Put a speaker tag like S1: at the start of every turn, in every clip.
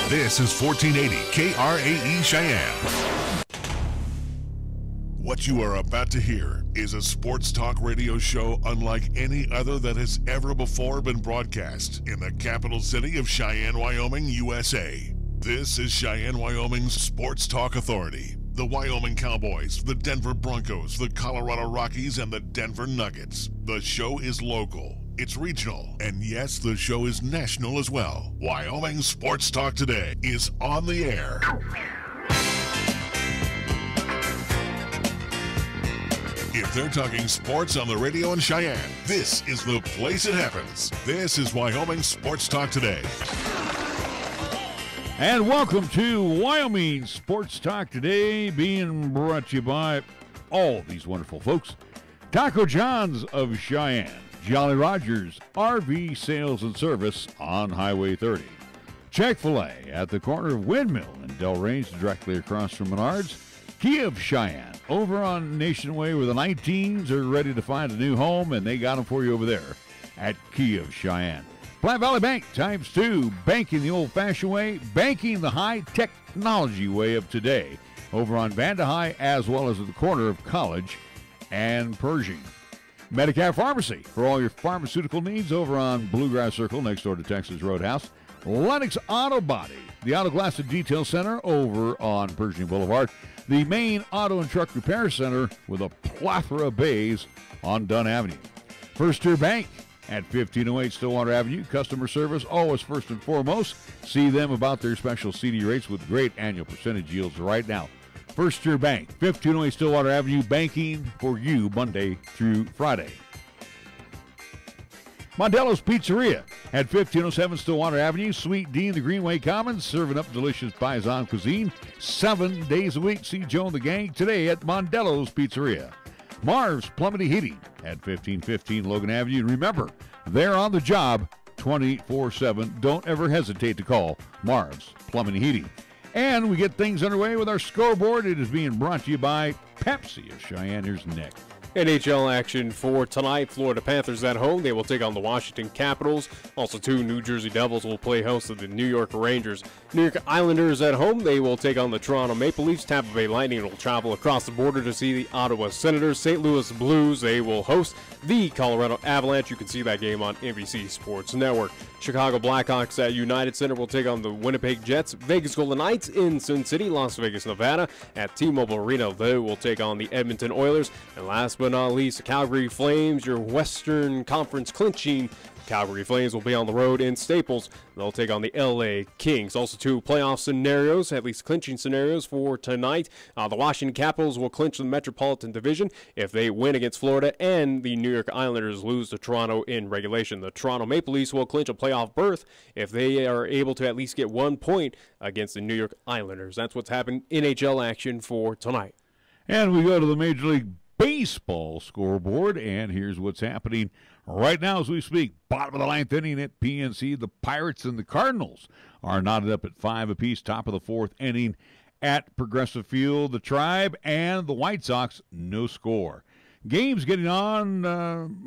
S1: This is 1480 KRAE Cheyenne. What you are about to hear is a sports talk radio show unlike any other that has ever before been broadcast in the capital city of Cheyenne, Wyoming, USA. This is Cheyenne, Wyoming's Sports Talk Authority. The Wyoming Cowboys, the Denver Broncos, the Colorado Rockies, and the Denver Nuggets. The show is local, it's regional, and yes, the show is national as well. Wyoming Sports Talk Today is on the air. If they're talking sports on the radio in Cheyenne, this is the place it happens. This is Wyoming Sports Talk Today.
S2: And welcome to Wyoming Sports Talk Today, being brought to you by all these wonderful folks. Taco John's of Cheyenne, Jolly Rogers RV Sales and Service on Highway 30. Chick-fil-A at the corner of Windmill and Del Range, directly across from Menards. Kia of Cheyenne, over on Nation Way where the 19s are ready to find a new home, and they got them for you over there at Kia of Cheyenne. Platte Valley Bank ×2, banking the old-fashioned way, banking the high-technology way of today, over on Vanda High as well as at the corner of College and Pershing. Medicare Pharmacy for all your pharmaceutical needs over on Bluegrass Circle next door to Texas Roadhouse. Lennox Auto Body, the Auto Glass and Detail Center over on Pershing Boulevard. The main auto and truck repair center with a plethora of bays on Dunn Avenue. First Tier Bank at 1508 Stillwater Avenue. Customer service always first and foremost. See them about their special CD rates with great annual percentage yields right now. First Tier Bank, 1508 Stillwater Avenue, banking for you Monday through Friday. Mondello's Pizzeria at 1507 Stillwater Avenue. Sweet Dean, the Greenway Commons, serving up delicious Paisan cuisine 7 days a week. See Joe and the gang today at Mondello's Pizzeria. Marv's Plumbing and Heating at 1515 Logan Avenue. Remember, they're on the job 24/7. Don't ever hesitate to call Marv's Plumbing and Heating. And we get things underway with our scoreboard. It is being brought to you by Pepsi of Cheyenne. Here's Nick.
S3: NHL action for tonight. Florida Panthers at home. They will take on the Washington Capitals. Also, two New Jersey Devils will play host to the New York Rangers. New York Islanders at home. They will take on the Toronto Maple Leafs. Tampa Bay Lightning will travel across the border to see the Ottawa Senators. St. Louis Blues, they will host the Colorado Avalanche. You can see that game on NBC Sports Network. Chicago Blackhawks at United Center will take on the Winnipeg Jets. Vegas Golden Knights in Sin City, Las Vegas, Nevada. At T-Mobile Arena, they will take on the Edmonton Oilers. And last but not least, the Calgary Flames, your Western Conference clinching Calgary Flames will be on the road in Staples. They'll take on the LA Kings. Also, two playoff scenarios, at least clinching scenarios for tonight. The Washington Capitals will clinch the Metropolitan Division if they win against Florida, and the New York Islanders lose to Toronto in regulation. The Toronto Maple Leafs will clinch a playoff berth if they are able to at least get 1 point against the New York Islanders. That's what's happened in NHL action for tonight.
S2: And we go to the Major League Baseball scoreboard, and here's what's happening right now as we speak. Bottom of the ninth inning at PNC, the Pirates and the Cardinals are knotted up at 5 apiece. Top of the fourth inning at Progressive Field, the Tribe and the White Sox, no score. Games getting on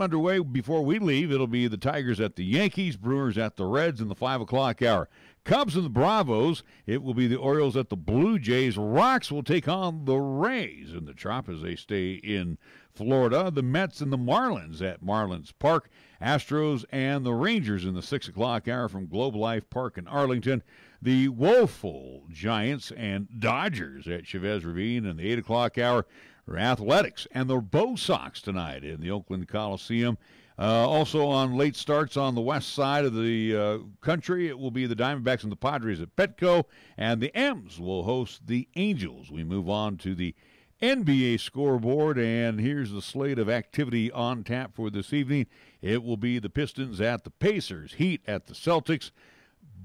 S2: underway before we leave. It'll be the Tigers at the Yankees, Brewers at the Reds in the 5 o'clock hour. Cubs and the Bravos. It will be the Orioles at the Blue Jays. Rocks will take on the Rays in the Trop as they stay in Florida. The Mets and the Marlins at Marlins Park. Astros and the Rangers in the 6 o'clock hour from Globe Life Park in Arlington. The woeful Giants and Dodgers at Chavez Ravine in the 8 o'clock hour. Athletics and the Bo Sox tonight in the Oakland Coliseum. Also on late starts on the west side of the country, it will be the Diamondbacks and the Padres at Petco, and the M's will host the Angels. We move on to the NBA scoreboard, and here's the slate of activity on tap for this evening. It will be the Pistons at the Pacers, Heat at the Celtics,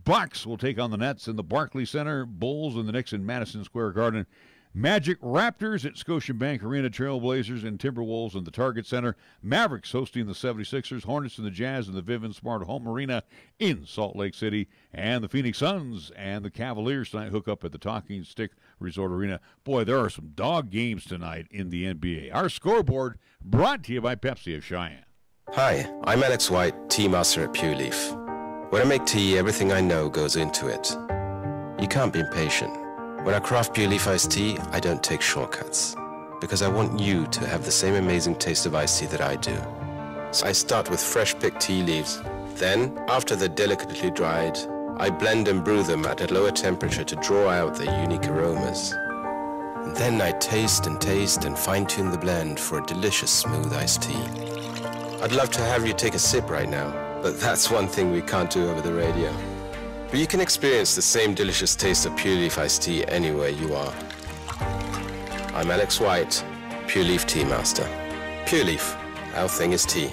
S2: Bucks will take on the Nets in the Barclays Center, Bulls and the Knicks in Madison Square Garden. Magic Raptors at Scotiabank Arena, Trailblazers and Timberwolves in the Target Center. Mavericks hosting the 76ers, Hornets and the Jazz in the Vivint Smart Home Arena in Salt Lake City. And the Phoenix Suns and the Cavaliers tonight hook up at the Talking Stick Resort Arena. Boy, there are some dog games tonight in the NBA. Our scoreboard brought to you by Pepsi of Cheyenne.
S4: Hi, I'm Alex White, tea master at Pure Leaf. When I make tea, everything I know goes into it. You can't be impatient. When I craft pure leaf iced tea, I don't take shortcuts, because I want you to have the same amazing taste of iced tea that I do. So I start with fresh picked tea leaves. Then, after they're delicately dried, I blend and brew them at a lower temperature to draw out their unique aromas. And then I taste and fine-tune the blend for a delicious smooth iced tea. I'd love to have you take a sip right now, but that's one thing we can't do over the radio. But you can experience the same delicious taste of Pure Leaf iced tea anywhere you are. I'm Alex White, Pure Leaf Tea Master. Pure Leaf, our thing is tea.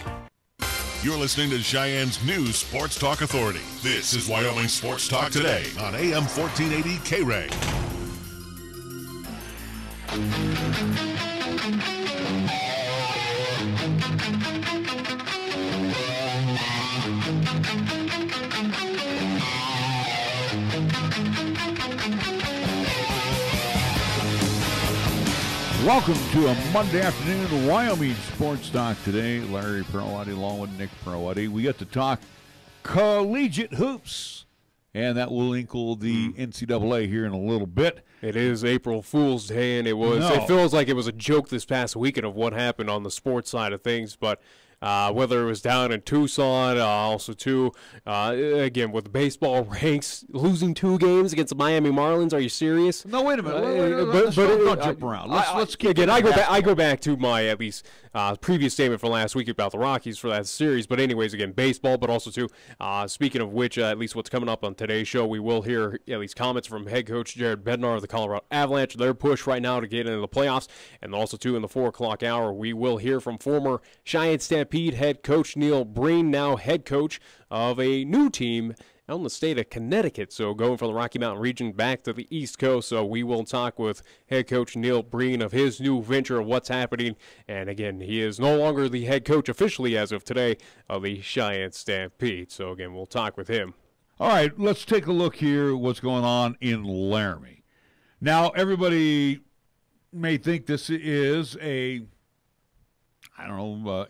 S1: You're listening to Cheyenne's new Sports Talk Authority. This is Wyoming Sports Talk Today on AM 1480 KRAE.
S2: Welcome to a Monday afternoon Wyoming Sports Talk Today. Larry Perlwati along with Nick Perlwati. We get to talk collegiate hoops, and that will include the NCAA here in a little bit.
S3: It is April Fool's Day, and it feels like it was a joke this past weekend of what happened on the sports side of things, but whether it was down in Tucson, also too, again, with the baseball ranks losing 2 games against the Miami Marlins. Are you serious?
S2: No, wait a minute. Don't jump around. Let's keep
S3: again. I go back to my at least previous statement from last week about the Rockies for that series. But anyways, again, baseball, but also too. Speaking of which, at least what's coming up on today's show, we will hear at least comments from head coach Jared Bednar of the Colorado Avalanche. Their push right now to get into the playoffs, and also too in the 4 o'clock hour, we will hear from former Cheyenne Stampede head coach Neil Breen, now head coach of a new team out in the state of Connecticut. So going from the Rocky Mountain region back to the East Coast. So we will talk with head coach Neil Breen of his new venture, of what's happening. And again, he is no longer the head coach officially as of today of the Cheyenne Stampede. So again, we'll talk with him.
S2: All right, let's take a look here what's going on in Laramie. Now, everybody may think this is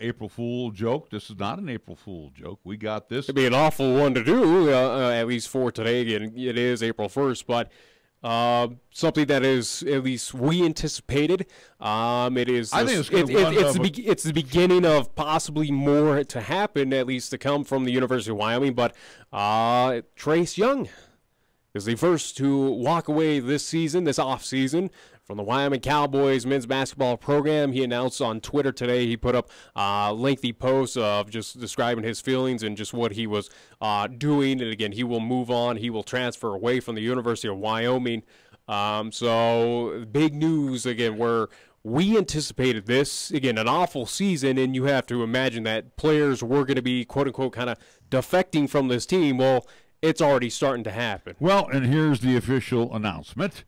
S2: April Fool joke. This is not an April Fool joke. We got this.
S3: It'd be an awful one to do, at least for today. Again, it is April 1st, but something that is at least we anticipated. It is.
S2: I think
S3: it's the beginning of possibly more to happen, at least to come from the University of Wyoming. But Trace Young is the first to walk away this off season, from the Wyoming Cowboys men's basketball program. He announced on Twitter today, he put up a lengthy post of just describing his feelings and just what he was doing. And again, he will move on. He will transfer away from the University of Wyoming. So big news again, where we anticipated this, again, an awful season, and you have to imagine that players were going to be, quote-unquote, kind of defecting from this team. Well, it's already starting to happen.
S2: Well, and here's the official announcement.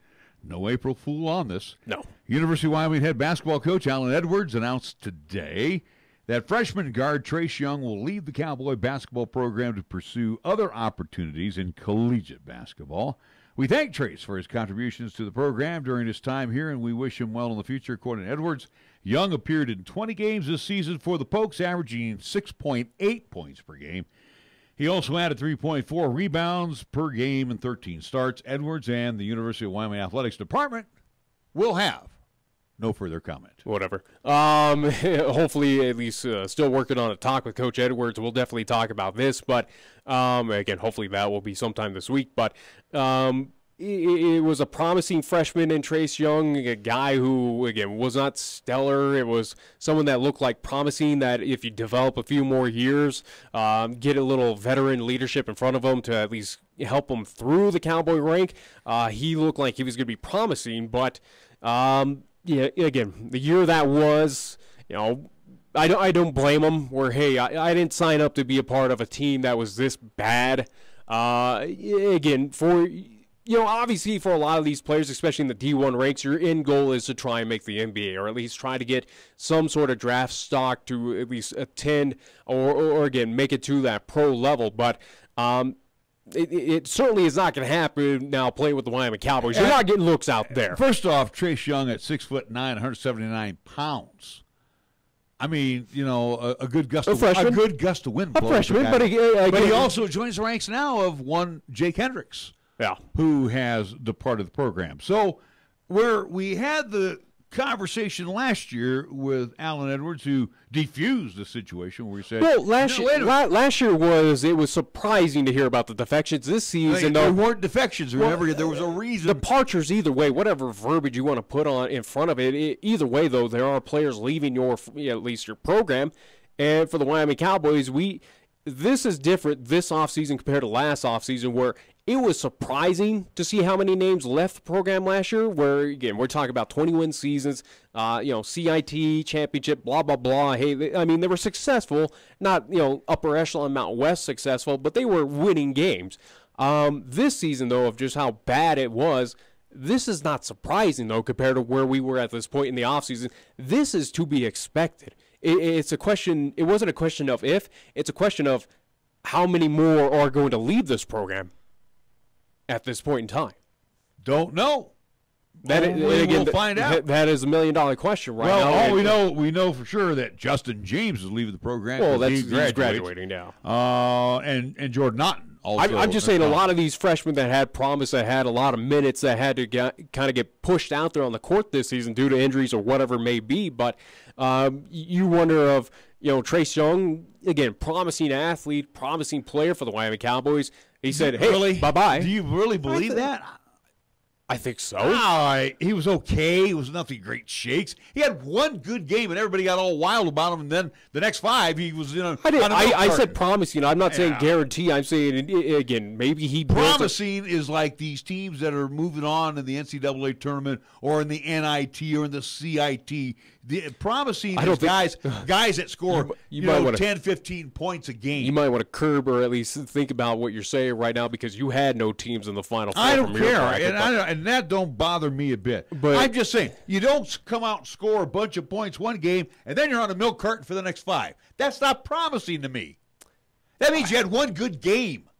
S2: No April Fool on this.
S3: No.
S2: University of Wyoming head basketball coach Alan Edwards announced today that freshman guard Trace Young will leave the Cowboy basketball program to pursue other opportunities in collegiate basketball. We thank Trace for his contributions to the program during his time here, and we wish him well in the future, according to Edwards. Young appeared in 20 games this season for the Pokes, averaging 6.8 points per game. He also added 3.4 rebounds per game in 13 starts. Edwards and the University of Wyoming Athletics Department will have no further comment.
S3: Whatever. Hopefully, at least still working on a talk with Coach Edwards. We'll definitely talk about this. But, again, hopefully that will be sometime this week. But it was a promising freshman in Trace Young, a guy who, again, was not stellar. It was someone that looked like promising, that if you develop a few more years, get a little veteran leadership in front of him to at least help him through the Cowboy rank, he looked like he was going to be promising. But, yeah, again, the year that was, I don't blame him, where, hey, I didn't sign up to be a part of a team that was this bad. Again, obviously for a lot of these players, especially in the D1 ranks, your end goal is to try and make the NBA, or at least try to get some sort of draft stock to at least attend or again, make it to that pro level. But it certainly is not going to happen now playing with the Wyoming Cowboys. You're not getting looks out there.
S2: First off, Trace Young at 6'9", 179 pounds. I mean, a good gust of wind.
S3: A freshman, but
S2: he also joins the ranks now of one Jake Hendricks, who has departed the program. So where we had the conversation last year with Alan Edwards, who defused the situation where he said,
S3: well, last year was surprising to hear about the defections. This season,
S2: there weren't defections. Remember, there was a reason.
S3: Departures, either way, whatever verbiage you want to put on in front of it, either way, though, there are players leaving at least your program. And for the Wyoming Cowboys, this is different this offseason compared to last offseason, where it was surprising to see how many names left the program last year, where, again, we're talking about 21 seasons, CIT, championship, blah, blah, blah. Hey, they were successful, not, upper echelon Mountain West successful, but they were winning games. This season, though, of just how bad it was, this is not surprising, though, compared to where we were at this point in the offseason. This is to be expected. It's a question. It wasn't a question of if. It's a question of how many more are going to leave this program at this point in time.
S2: Don't know.
S3: We'll
S2: find out.
S3: That is $1 million question right now.
S2: Well, we know for sure that Justin James is leaving the program.
S3: Well, he's graduating now.
S2: And Jordan Naughton.
S3: I'm just saying a lot of these freshmen that had promise, that had a lot of minutes, that had to kind of get pushed out there on the court this season due to injuries or whatever it may be. But you wonder of, Trace Young, again, promising athlete, promising player for the Wyoming Cowboys. He said, hey, bye-bye.
S2: Do you really believe that?
S3: I think so.
S2: He was okay. It was nothing great shakes. He had one good game, and everybody got all wild about him. And then the next 5, he was
S3: I said promising. I'm not saying guarantee. I'm saying, again, maybe he
S2: promising is like these teams that are moving on in the NCAA tournament or in the NIT or in the CIT. Promising is guys that score 10, 15 points a game.
S3: You might want to curb or at least think about what you're saying right now, because you had no teams in the Final Four.
S2: I don't care, and that don't bother me a bit. But I'm just saying, you don't come out and score a bunch of points one game, and then you're on a milk carton for the next 5. That's not promising to me. That means you had one good game.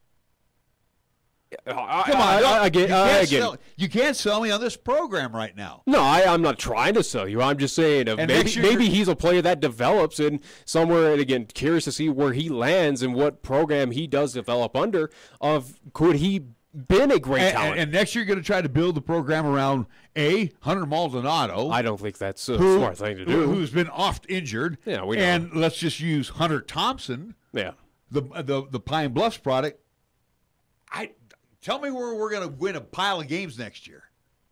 S2: Come on, you can't sell me on this program right now.
S3: No, I'm not trying to sell you. I'm just saying maybe he's a player that develops in somewhere, and again, curious to see where he lands and what program he does develop under. Could he been a great talent?
S2: And next year you're going to try to build the program around Hunter Maldonado.
S3: I don't think that's a smart thing to do.
S2: Who's been oft injured.
S3: Yeah, we know.
S2: And let's just use Hunter Thompson.
S3: Yeah,
S2: the Pine Bluffs product. Tell me where we're going to win a pile of games next year.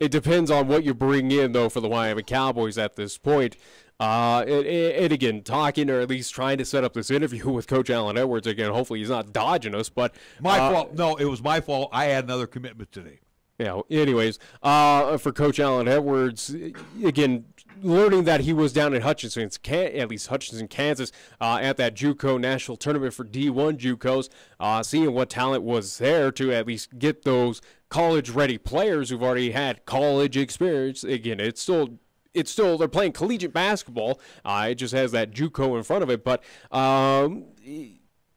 S3: It depends on what you bring in, though, for the Wyoming Cowboys at this point. And again, talking or at least trying to set up this interview with Coach Alan Edwards, again, hopefully he's not dodging us. But
S2: my fault. No, it was my fault. I had another commitment today.
S3: Yeah. Anyways, for Coach Alan Edwards, again, learning that he was down in Hutchinson, Kansas, at that JUCO national tournament for D1 JUCOs, seeing what talent was there to at least get those college-ready players who've already had college experience. Again, it's still they're playing collegiate basketball. It just has that JUCO in front of it, but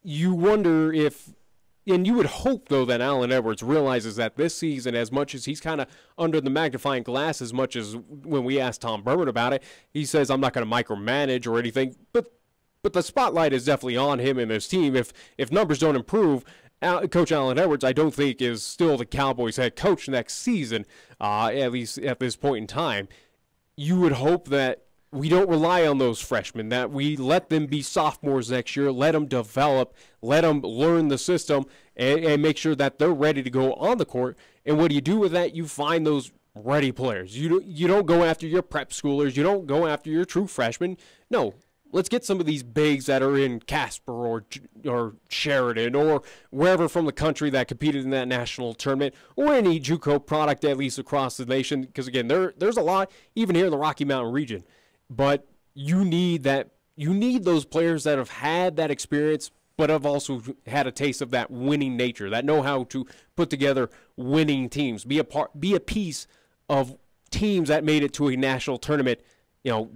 S3: you wonder if. And you would hope, though, that Alan Edwards realizes that this season, as much as he's kind of under the magnifying glass, as much as when we asked Tom Berman about it, he says, I'm not going to micromanage or anything, but the spotlight is definitely on him and his team. If numbers don't improve, Coach Alan Edwards, I don't think, is still the Cowboys head coach next season, at least at this point in time. You would hope that we don't rely on those freshmen, that we let them be sophomores next year, let them develop, let them learn the system, and make sure that they're ready to go on the court. And what do you do with that? You find those ready players. You don't go after your prep schoolers. You don't go after your true freshmen. No, let's get some of these bigs that are in Casper or Sheridan or wherever from the country that competed in that national tournament, or any JUCO product at least across the nation, because, again, there's a lot, even here in the Rocky Mountain region. But you need those players that have had that experience, but have also had a taste of that winning nature, that know how to put together winning teams, be a piece of teams that made it to a national tournament,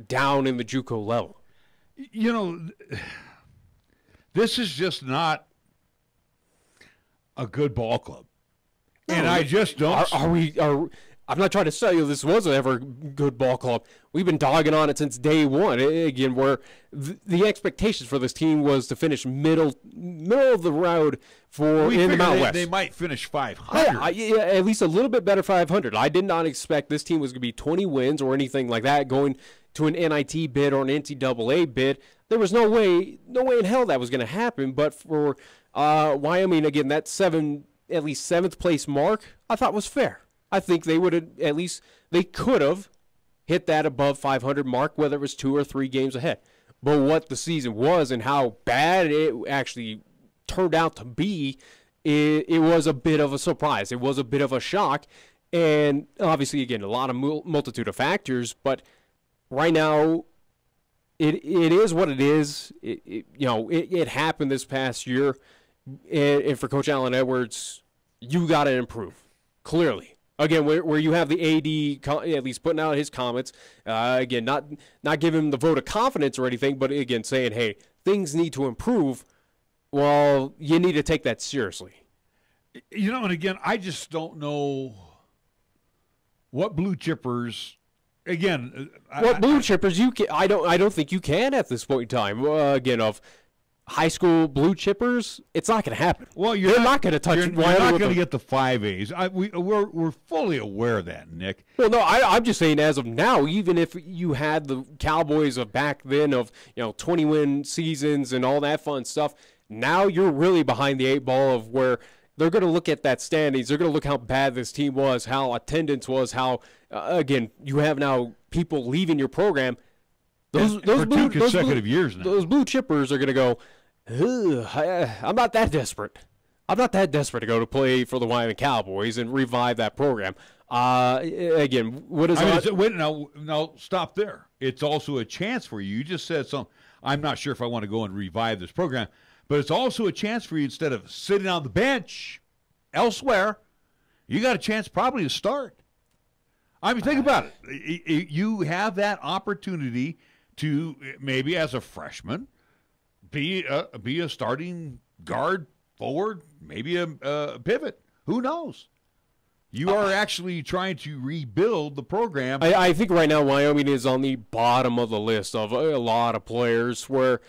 S3: down in the JUCO level.
S2: This is just not a good ball club, and I just don't.
S3: I'm not trying to sell you this wasn't ever a good ball club. We've been dogging on it since day one. Again, where the expectations for this team was to finish middle of the road in the Mountain West.
S2: They might finish 500.
S3: Yeah, at least a little bit better 500. I did not expect this team was going to be 20 wins or anything like that, going to an NIT bid or an NCAA bid. There was no way in hell that was going to happen. But for Wyoming, again, that at least seventh place mark, I thought was fair. I think they would have they could have hit that above 500 mark, whether it was 2 or 3 games ahead. But what the season was and how bad it actually turned out to be, it was a bit of a surprise. It was a bit of a shock. And obviously, again, a lot of multitude of factors. But right now, it is what it is. It happened this past year. And for Coach Allen Edwards, you got to improve, clearly. Again, where you have the AD at least putting out his comments, again, not giving him the vote of confidence or anything, but again saying, hey, things need to improve. Well, you need to take that seriously.
S2: And again, I just don't know what blue chippers. Again,
S3: blue chippers you can. I don't think you can at this point in time. Again, of high school blue chippers, it's not going to happen.
S2: Well,
S3: you're not going to touch.
S2: You're not going to get the 5As. We're fully aware of that, Nick.
S3: Well, no, I'm just saying as of now, even if you had the Cowboys of back then of 20-win seasons and all that fun stuff, now you're really behind the 8 ball of where they're going to look at that standings. They're going to look how bad this team was, how attendance was, how again you have now people leaving your program.
S2: Those for 2 consecutive years now.
S3: Those blue chippers are going to go. I'm not that desperate. I'm not that desperate to go to play for the Wyoming Cowboys and revive that program. Again, what is
S2: wait, now stop there. It's also a chance for you. You just said something. I'm not sure if I want to go and revive this program, but it's also a chance for you instead of sitting on the bench elsewhere, you got a chance probably to start. I mean, think about it. You have that opportunity to maybe as a freshman be a starting guard, forward, maybe a pivot. Who knows? You are actually trying to rebuild the program.
S3: I think right now Wyoming is on the bottom of the list of a lot of players where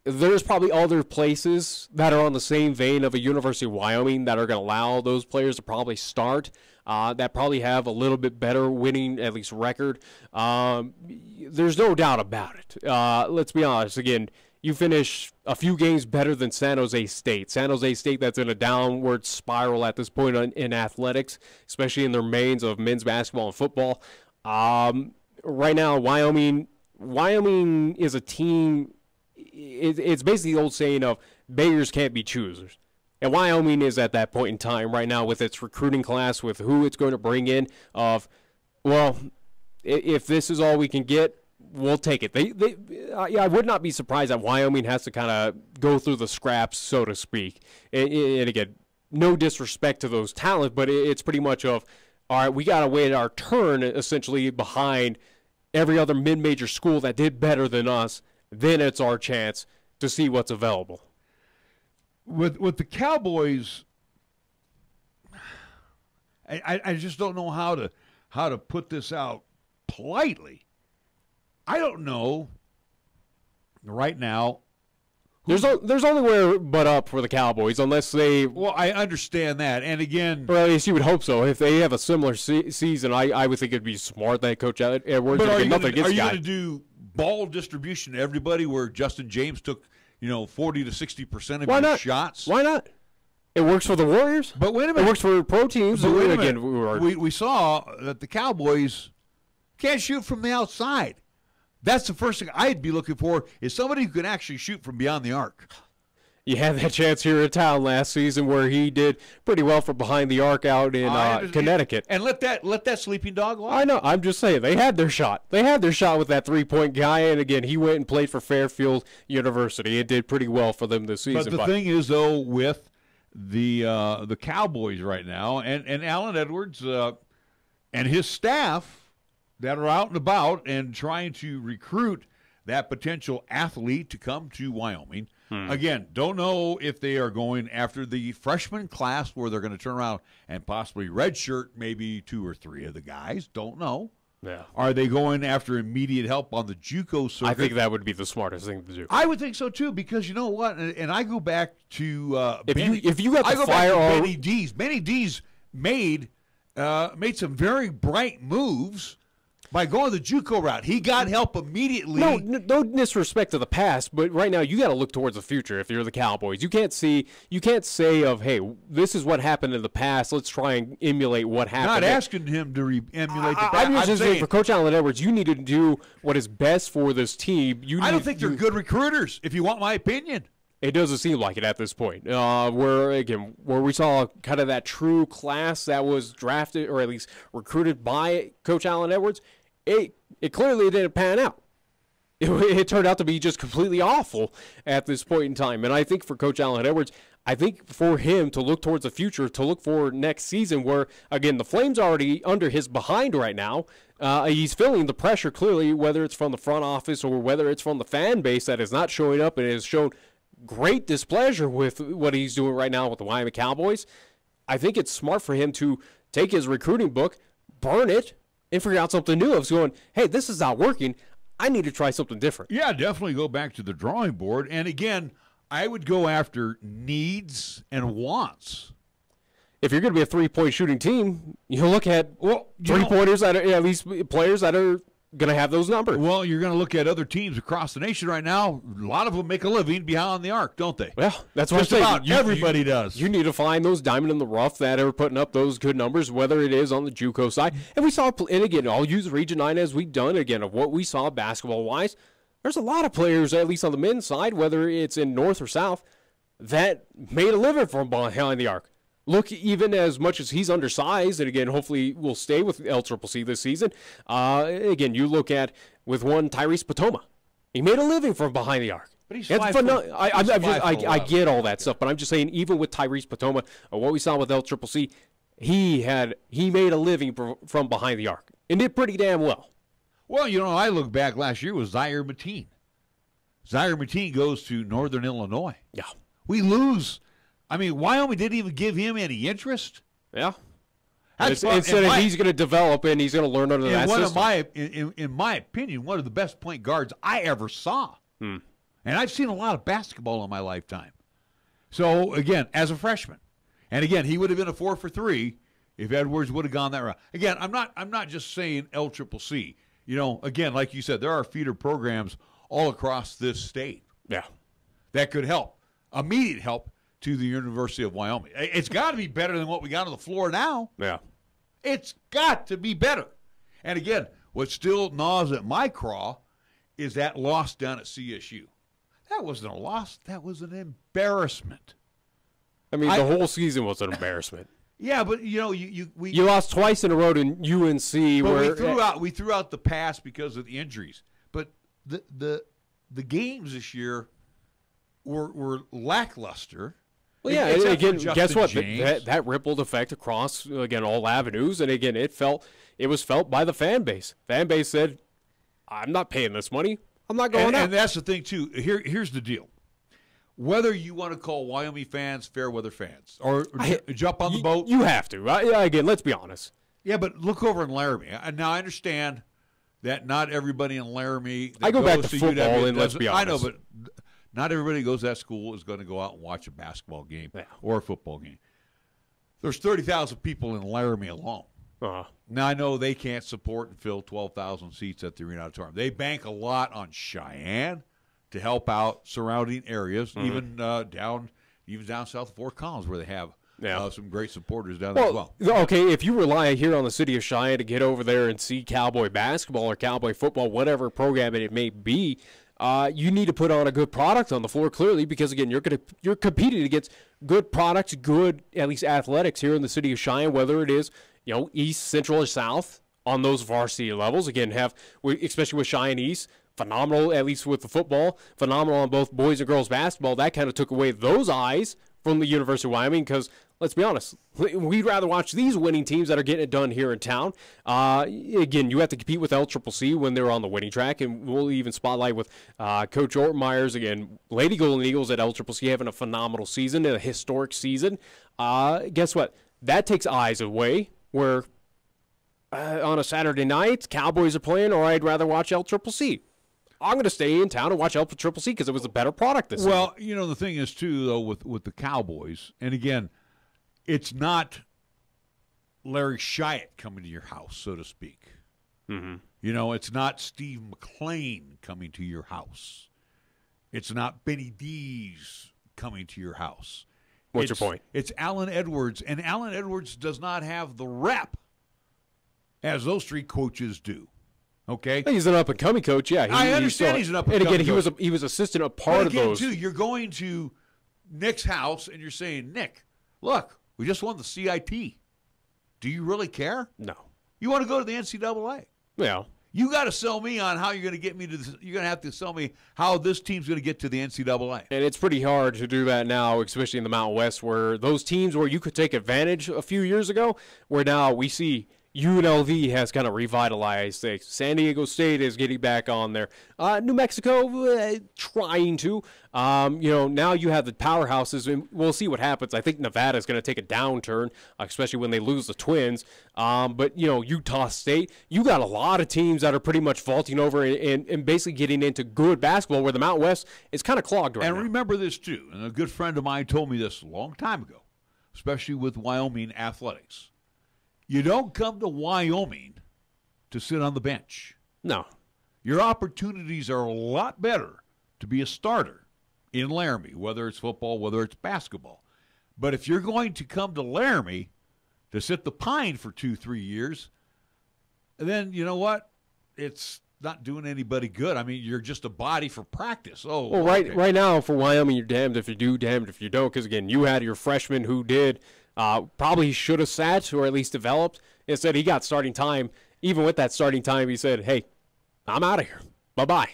S3: there's probably other places that are on the same vein of a University of Wyoming that are going to allow those players to probably start, that probably have a little bit better winning, at least record. There's no doubt about it. Let's be honest. Again, you finish a few games better than San Jose State. San Jose State that's in a downward spiral at this point in athletics, especially in their mains of men's basketball and football. Right now, Wyoming is a team. It's basically the old saying of beggars can't be choosers. And Wyoming is at that point in time right now with its recruiting class, with who it's going to bring in of, well, if this is all we can get, we'll take it. I would not be surprised that Wyoming has to kind of go through the scraps, so to speak. And again, no disrespect to those talents, but it's pretty much of, all right, we got to wait our turn essentially behind every other mid-major school that did better than us. Then it's our chance to see what's available.
S2: With the Cowboys, I just don't know how to put this out politely. I don't know right now.
S3: There's only way but up for the Cowboys unless they.
S2: Well, I understand that, and again,
S3: or at least you would hope so. If they have a similar season, I would think it'd be smart that Coach Edwards.
S2: But are you going to do ball distribution to everybody where Justin James took 40 to 60% of your shots?
S3: Why not? It works for the Warriors.
S2: But wait a minute,
S3: it works for pro teams.
S2: But wait a minute. We saw that the Cowboys can't shoot from the outside. That's the first thing I'd be looking for is somebody who can actually shoot from beyond the arc.
S3: You had that chance here in town last season where he did pretty well from behind the arc out in Connecticut.
S2: And let that sleeping dog lie.
S3: I know. I'm just saying they had their shot. They had their shot with that 3-point guy, and again, he went and played for Fairfield University. It did pretty well for them this season.
S2: But the thing is, though, with the Cowboys right now, and Allen Edwards and his staff that are out and about and trying to recruit that potential athlete to come to Wyoming. Again, don't know if they are going after the freshman class where they're going to turn around and possibly redshirt maybe 2 or 3 of the guys. Don't know.
S3: Yeah.
S2: Are they going after immediate help on the JUCO circuit?
S3: I think that would be the smartest thing to do.
S2: I would think so too, because you know what? And I go back to
S3: if you got the fire,
S2: Benny D's. Benny D's made some very bright moves by going the JUCO route. He got help immediately.
S3: No disrespect to the past, but right now you got to look towards the future. If you're the Cowboys, you can't say of, hey, this is what happened in the past. Let's try and emulate what happened.
S2: Not asking him to emulate the past.
S3: I'm just saying for Coach Allen Edwards, you need to do what is best for this team. I
S2: don't think they're good recruiters, if you want my opinion.
S3: It doesn't seem like it at this point. Where we saw kind of that true class that was drafted or at least recruited by Coach Allen Edwards, it clearly didn't pan out. It turned out to be just completely awful at this point in time. And I think for Coach Allen Edwards, I think for him to look towards the future, to look for next season where, again, the Flames are already under his behind right now. He's feeling the pressure clearly, whether it's from the front office or whether it's from the fan base that is not showing up and has shown great displeasure with what he's doing right now with the Wyoming Cowboys. I think it's smart for him to take his recruiting book, burn it, and figure out something new. Of going, hey, this is not working. I need to try something different.
S2: Yeah, definitely go back to the drawing board. And again, I would go after needs and wants.
S3: If you're going to be a three-point shooting team, you look at three-pointers that are at least players that are going to have those numbers.
S2: Well, you're going to look at other teams across the nation right now. A lot of them make a living behind the arc, don't they?
S3: Well, that's what
S2: just
S3: I'm saying.
S2: About everybody does.
S3: You need to find those diamond in the rough that are putting up those good numbers, whether it is on the JUCO side. And we saw, and again, I'll use Region 9 as we've done, again, of what we saw basketball-wise. There's a lot of players, at least on the men's side, whether it's in North or South, that made a living from behind the arc. Look, even as much as he's undersized, and again, hopefully will stay with LCCC this season. Again, you look at with one Tyrese Potoma, he made a living from behind the arc.
S2: But he's
S3: I get all that stuff, but I'm just saying, even with Tyrese Potoma, what we saw with LCCC, he made a living from behind the arc and did pretty damn well.
S2: Well, you know, I look back last year with Zaire Mateen. Zaire Mateen goes to Northern Illinois.
S3: Yeah,
S2: we lose. I mean, Wyoming didn't even give him any interest.
S3: Yeah. Instead of he's going to develop and he's going to learn under that system.
S2: In my opinion, one of the best point guards I ever saw. And I've seen a lot of basketball in my lifetime. So, again, as a freshman. And, again, he would have been a 4 for 3 if Edwards would have gone that route. Again, I'm not just saying LCCC. You know, again, like you said, there are feeder programs all across this state.
S3: Yeah.
S2: That could help. Immediate help to the University of Wyoming. It's got to be better than what we got on the floor now.
S3: Yeah.
S2: It's got to be better. And again, what still gnaws at my craw is that loss down at CSU. That wasn't a loss. That was an embarrassment.
S3: I mean, the whole season was an embarrassment.
S2: Yeah, but you know, you
S3: lost twice in a row to UNC.
S2: But we threw out the pass because of the injuries. But the games this year were lackluster.
S3: Well, yeah, and again, guess what? That rippled effect across, again, all avenues. And, again, it was felt by the fan base. Fan base said, I'm not paying this money. I'm not going out.
S2: And that's the thing, too. Here's the deal. Whether you want to call Wyoming fans fair weather fans or jump on the boat.
S3: You have to. Again, let's be honest.
S2: Yeah, but look over in Laramie. Now, I understand that not everybody in Laramie.
S3: I go back to football, and let's be honest.
S2: I know, but not everybody who goes to that school is going to go out and watch a basketball game or a football game. There's 30,000 people in Laramie alone. Now, I know they can't support and fill 12,000 seats at the Arena Auditorium. They bank a lot on Cheyenne to help out surrounding areas, even down south of Fort Collins, where they have some great supporters down there as well.
S3: Okay, if you rely here on the city of Cheyenne to get over there and see Cowboy basketball or Cowboy football, whatever program it may be, you need to put on a good product on the floor, clearly, because, again, you're competing against good products, good, at least, athletics here in the city of Cheyenne, whether it is, you know, East, Central, or South on those varsity levels. Again, especially with Cheyenne East, phenomenal, at least with the football, phenomenal on both boys and girls basketball. That kind of took away those eyes from the University of Wyoming because let's be honest. We'd rather watch these winning teams that are getting it done here in town. Again, you have to compete with LCCC when they're on the winning track, and we'll even spotlight with Coach Ortmeyer's, again, Lady Golden Eagles at LCCC having a phenomenal season, a historic season. Guess what? That takes eyes away where on a Saturday night, Cowboys are playing, or I'd rather watch LCCC. I'm going to stay in town and watch LCCC because it was a better product this season.
S2: Well, you know, the thing is, too, though, with the Cowboys, and again, it's not Larry Shyatt coming to your house, so to speak.
S3: Mm-hmm.
S2: You know, it's not Steve McLean coming to your house. It's not Benny Dees coming to your house.
S3: What's your point?
S2: It's Alan Edwards, and Alan Edwards does not have the rep as those three coaches do. Okay,
S3: he's an up-and-coming coach. Yeah,
S2: I understand he's an up-and-coming
S3: coach. And again,
S2: coach.
S3: he was assistant a part of those.
S2: Too, you're going to Nick's house and you're saying, Nick, look, we just won the CIT. Do you really care?
S3: No.
S2: You want to go to the NCAA?
S3: Yeah.
S2: You got to sell me on how you're going to get me to this. You're going to have to sell me how this team's going to get to the NCAA.
S3: And it's pretty hard to do that now, especially in the Mountain West, where those teams where you could take advantage a few years ago, where now we see UNLV has kind of revitalized. San Diego State is getting back on there. New Mexico trying to. Now you have the powerhouses, and we'll see what happens. I think Nevada is going to take a downturn, especially when they lose the Twins. But Utah State, you got a lot of teams that are pretty much vaulting over and basically getting into good basketball, where the Mountain West is kind of clogged right now.
S2: And remember this, too, and a good friend of mine told me this a long time ago, especially with Wyoming athletics. You don't come to Wyoming to sit on the bench.
S3: No.
S2: Your opportunities are a lot better to be a starter in Laramie, whether it's football, whether it's basketball. But if you're going to come to Laramie to sit the pine for 2-3 years, then you know what? It's not doing anybody good. I mean, you're just a body for practice.
S3: Well, right now for Wyoming, you're damned if you do, damned if you don't. Because, again, you had your freshman who did probably should have sat or at least developed. Instead, he got starting time. Even with that starting time, he said, hey, I'm out of here. Bye-bye.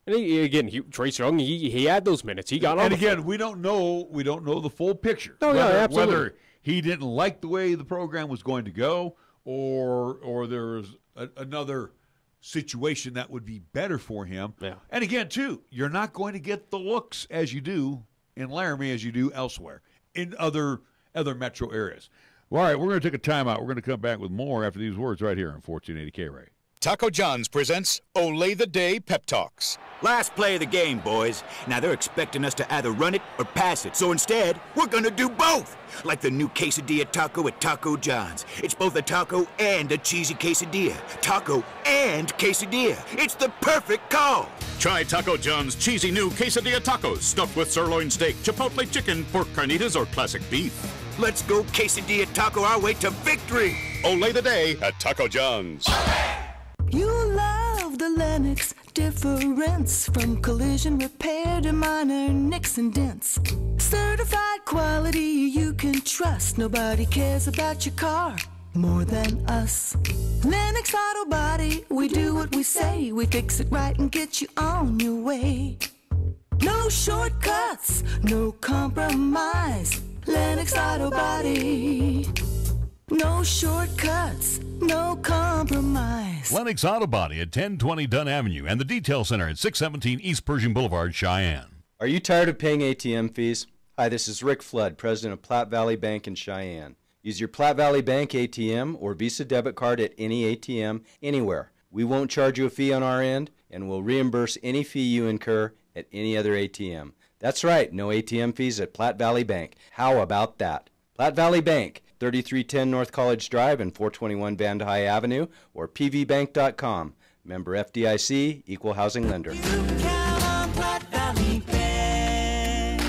S3: And Trace Young, he had those minutes. He got on.
S2: And again, we don't know the full picture.
S3: Oh, yeah, absolutely.
S2: Whether he didn't like the way the program was going to go, or there's another situation that would be better for him.
S3: Yeah.
S2: And again, too, you're not going to get the looks as you do in Laramie as you do elsewhere in other metro areas. Well, all right, we're going to take a timeout. We're going to come back with more after these words right here on 1480 KRAE.
S5: Taco John's presents Olay the Day Pep Talks.
S6: Last play of the game, boys. Now they're expecting us to either run it or pass it. So instead, we're gonna do both. Like the new quesadilla taco at Taco John's. It's both a taco and a cheesy quesadilla. Taco and quesadilla. It's the perfect call.
S5: Try Taco John's cheesy new quesadilla tacos, stuffed with sirloin steak, chipotle chicken, pork carnitas, or classic beef.
S6: Let's go quesadilla taco our way to victory.
S5: Olay the Day at Taco John's.
S7: You love the Lennox difference, from collision repair to minor nicks and dents. Certified quality you can trust. Nobody cares about your car more than us. Lennox Auto Body, we do what we say. We fix it right and get you on your way. No shortcuts, no compromise. Lennox Auto Body. No shortcuts, no compromise.
S8: Lennox Auto Body at 1020 Dunn Avenue and the Detail Center at 617 East Pershing Boulevard, Cheyenne.
S9: Are you tired of paying ATM fees? Hi, this is Rick Flood, president of Platte Valley Bank in Cheyenne. Use your Platte Valley Bank ATM or Visa debit card at any ATM anywhere. We won't charge you a fee on our end, and we'll reimburse any fee you incur at any other ATM. That's right, no ATM fees at Platte Valley Bank. How about that? Platte Valley Bank, 3310 North College Drive and 421 Vandehigh Avenue, or pvbank.com. Member FDIC, Equal Housing Lender.
S7: You can count on Platte Valley Bank.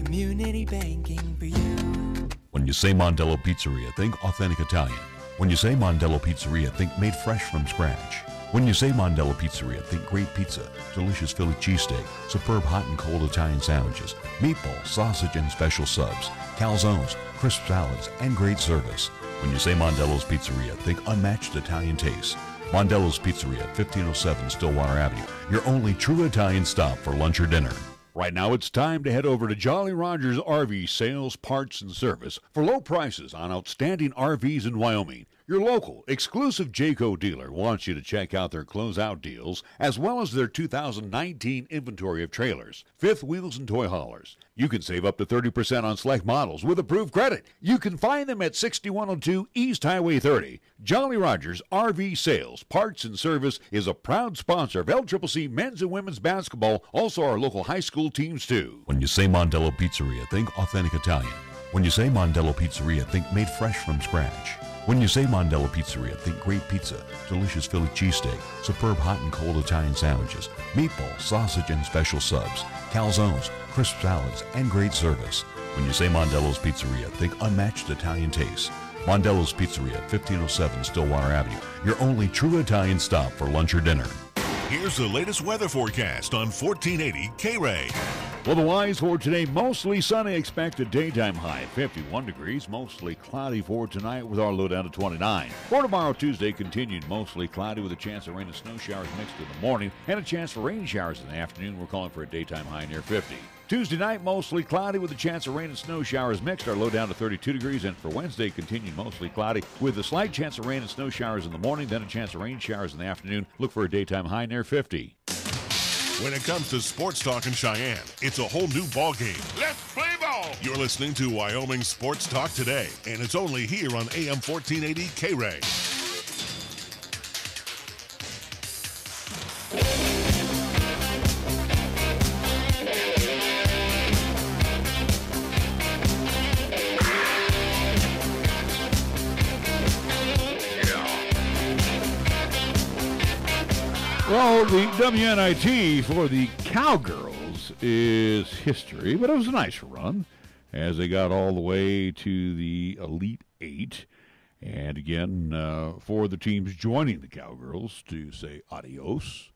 S7: Community banking for you.
S8: When you say Mondello Pizzeria, think authentic Italian. When you say Mondello Pizzeria, think made fresh from scratch. When you say Mondello Pizzeria, think great pizza, delicious Philly cheesesteak, superb hot and cold Italian sandwiches, meatballs, sausage, and special subs, calzones, crisp salads, and great service. When you say Mondello's Pizzeria, think unmatched Italian taste. Mondello's Pizzeria, 1507 Stillwater Avenue, your only true Italian stop for lunch or dinner.
S2: Right now it's time to head over to Jolly Rogers RV Sales, Parts, and Service for low prices on outstanding RVs in Wyoming. Your local, exclusive Jayco dealer wants you to check out their closeout deals as well as their 2019 inventory of trailers, fifth wheels, and toy haulers. You can save up to 30% on select models with approved credit. You can find them at 6102 East Highway 30. Jolly Rogers RV Sales, Parts, and Service is a proud sponsor of LCCC men's and women's basketball, also our local high school teams too.
S8: When you say Mondello Pizzeria, think authentic Italian. When you say Mondello Pizzeria, think made fresh from scratch. When you say Mondello Pizzeria, think great pizza, delicious Philly cheesesteak, superb hot and cold Italian sandwiches, meatballs, sausage, and special subs, calzones, crisp salads, and great service. When you say Mondello's Pizzeria, think unmatched Italian taste. Mondello's Pizzeria, 1507 Stillwater Avenue, your only true Italian stop for lunch or dinner.
S1: Here's the latest weather forecast on 1480 KRAE.
S2: Well, the wise for today, mostly sunny, expected daytime high 51 degrees, mostly cloudy for tonight with our low down to 29. For tomorrow, Tuesday, continued mostly cloudy with a chance of rain and snow showers mixed in the morning and a chance for rain showers in the afternoon. We're calling for a daytime high near 50. Tuesday night, mostly cloudy with a chance of rain and snow showers mixed. Our low down to 32 degrees. And for Wednesday, continued mostly cloudy with a slight chance of rain and snow showers in the morning, then a chance of rain showers in the afternoon. Look for a daytime high near 50.
S1: When it comes to sports talk in Cheyenne, it's a whole new ball game. Let's play ball! You're listening to Wyoming Sports Talk today, and it's only here on AM 1480 KRAE.
S2: Well, the WNIT for the Cowgirls is history, but it was a nice run as they got all the way to the Elite Eight. And again, for the teams joining the Cowgirls to say adios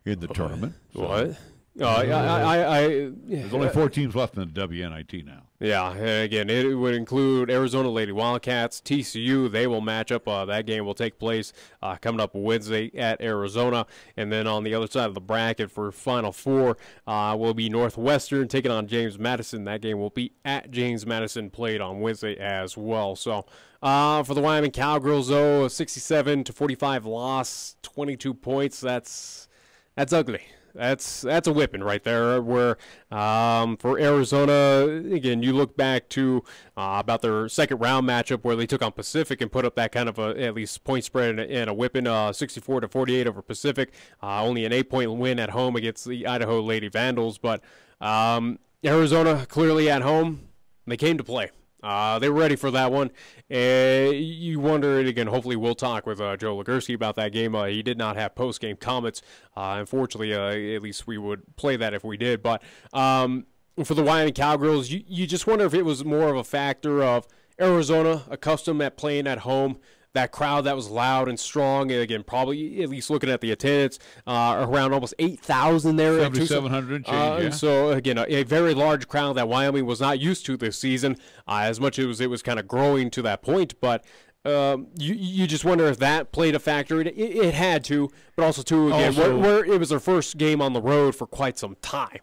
S2: in the tournament.
S3: What?
S2: There's only 4 teams left in the WNIT now.
S3: Yeah, again, it would include Arizona Lady Wildcats, TCU. They will match up. That game will take place coming up Wednesday at Arizona. And then on the other side of the bracket for Final Four will be Northwestern taking on James Madison. That game will be at James Madison, played on Wednesday as well. So for the Wyoming Cowgirls, though, a 67-45 loss, 22 points. That's ugly. That's a whipping right there. Where for Arizona, again, you look back to about their second round matchup where they took on Pacific and put up that kind of at least point spread and a whipping, 64-48 over Pacific. Only an 8-point win at home against the Idaho Lady Vandals, but Arizona clearly at home. They came to play. They were ready for that one. You wonder, and again, hopefully we'll talk with Joe Legursky about that game. He did not have post-game comments. Unfortunately, at least we would play that if we did. But for the Wyoming Cowgirls, you just wonder if it was more of a factor of Arizona, accustomed at playing at home, that crowd that was loud and strong, and again, probably at least looking at the attendance, around almost 8,000 there.
S2: 7,700 change, yeah.
S3: So again, a very large crowd that Wyoming was not used to this season, as much as it was kind of growing to that point. But you just wonder if that played a factor. It had to, but also too again, where it was their first game on the road for quite some time.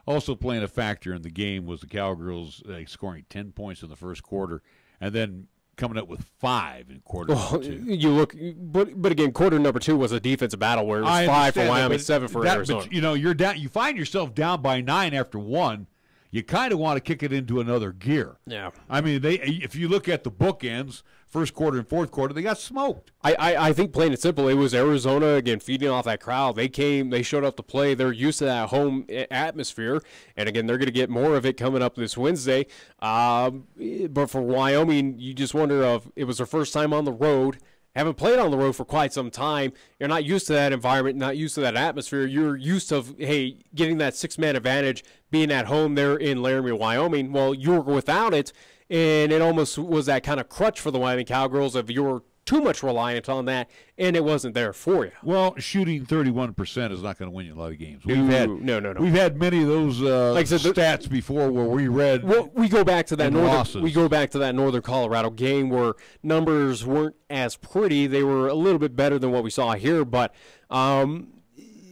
S2: Also playing a factor in the game was the Cowgirls scoring 10 points in the first quarter, and then coming up with 5 in quarter number 2.
S3: You look, but again, quarter number 2 was a defensive battle where it was 5 for Wyoming, 7 for Arizona.
S2: But, you're down. You find yourself down by 9 after 1. You kind of want to kick it into another gear.
S3: Yeah.
S2: I mean, if you look at the bookends, first quarter and fourth quarter, they got smoked.
S3: I think plain and simple, it was Arizona, again, feeding off that crowd. They showed up to play. They're used to that home atmosphere. And, again, they're going to get more of it coming up this Wednesday. But for Wyoming, you just wonder if it was their first time on the road. Haven't played on the road for quite some time. You're not used to that environment, not used to that atmosphere. You're used to, getting that 6-man advantage, being at home there in Laramie, Wyoming. Well, you were without it, and it almost was that kind of crutch for the Wyoming Cowgirls if you were too much reliant on that, and it wasn't there for you.
S2: Well, shooting 31% is not going to win you a lot of games.
S3: No.
S2: We've had many of those like I said, stats before where we read.
S3: Well, we go back to that
S2: northern
S3: Northern Colorado game where numbers weren't as pretty. They were a little bit better than what we saw here, but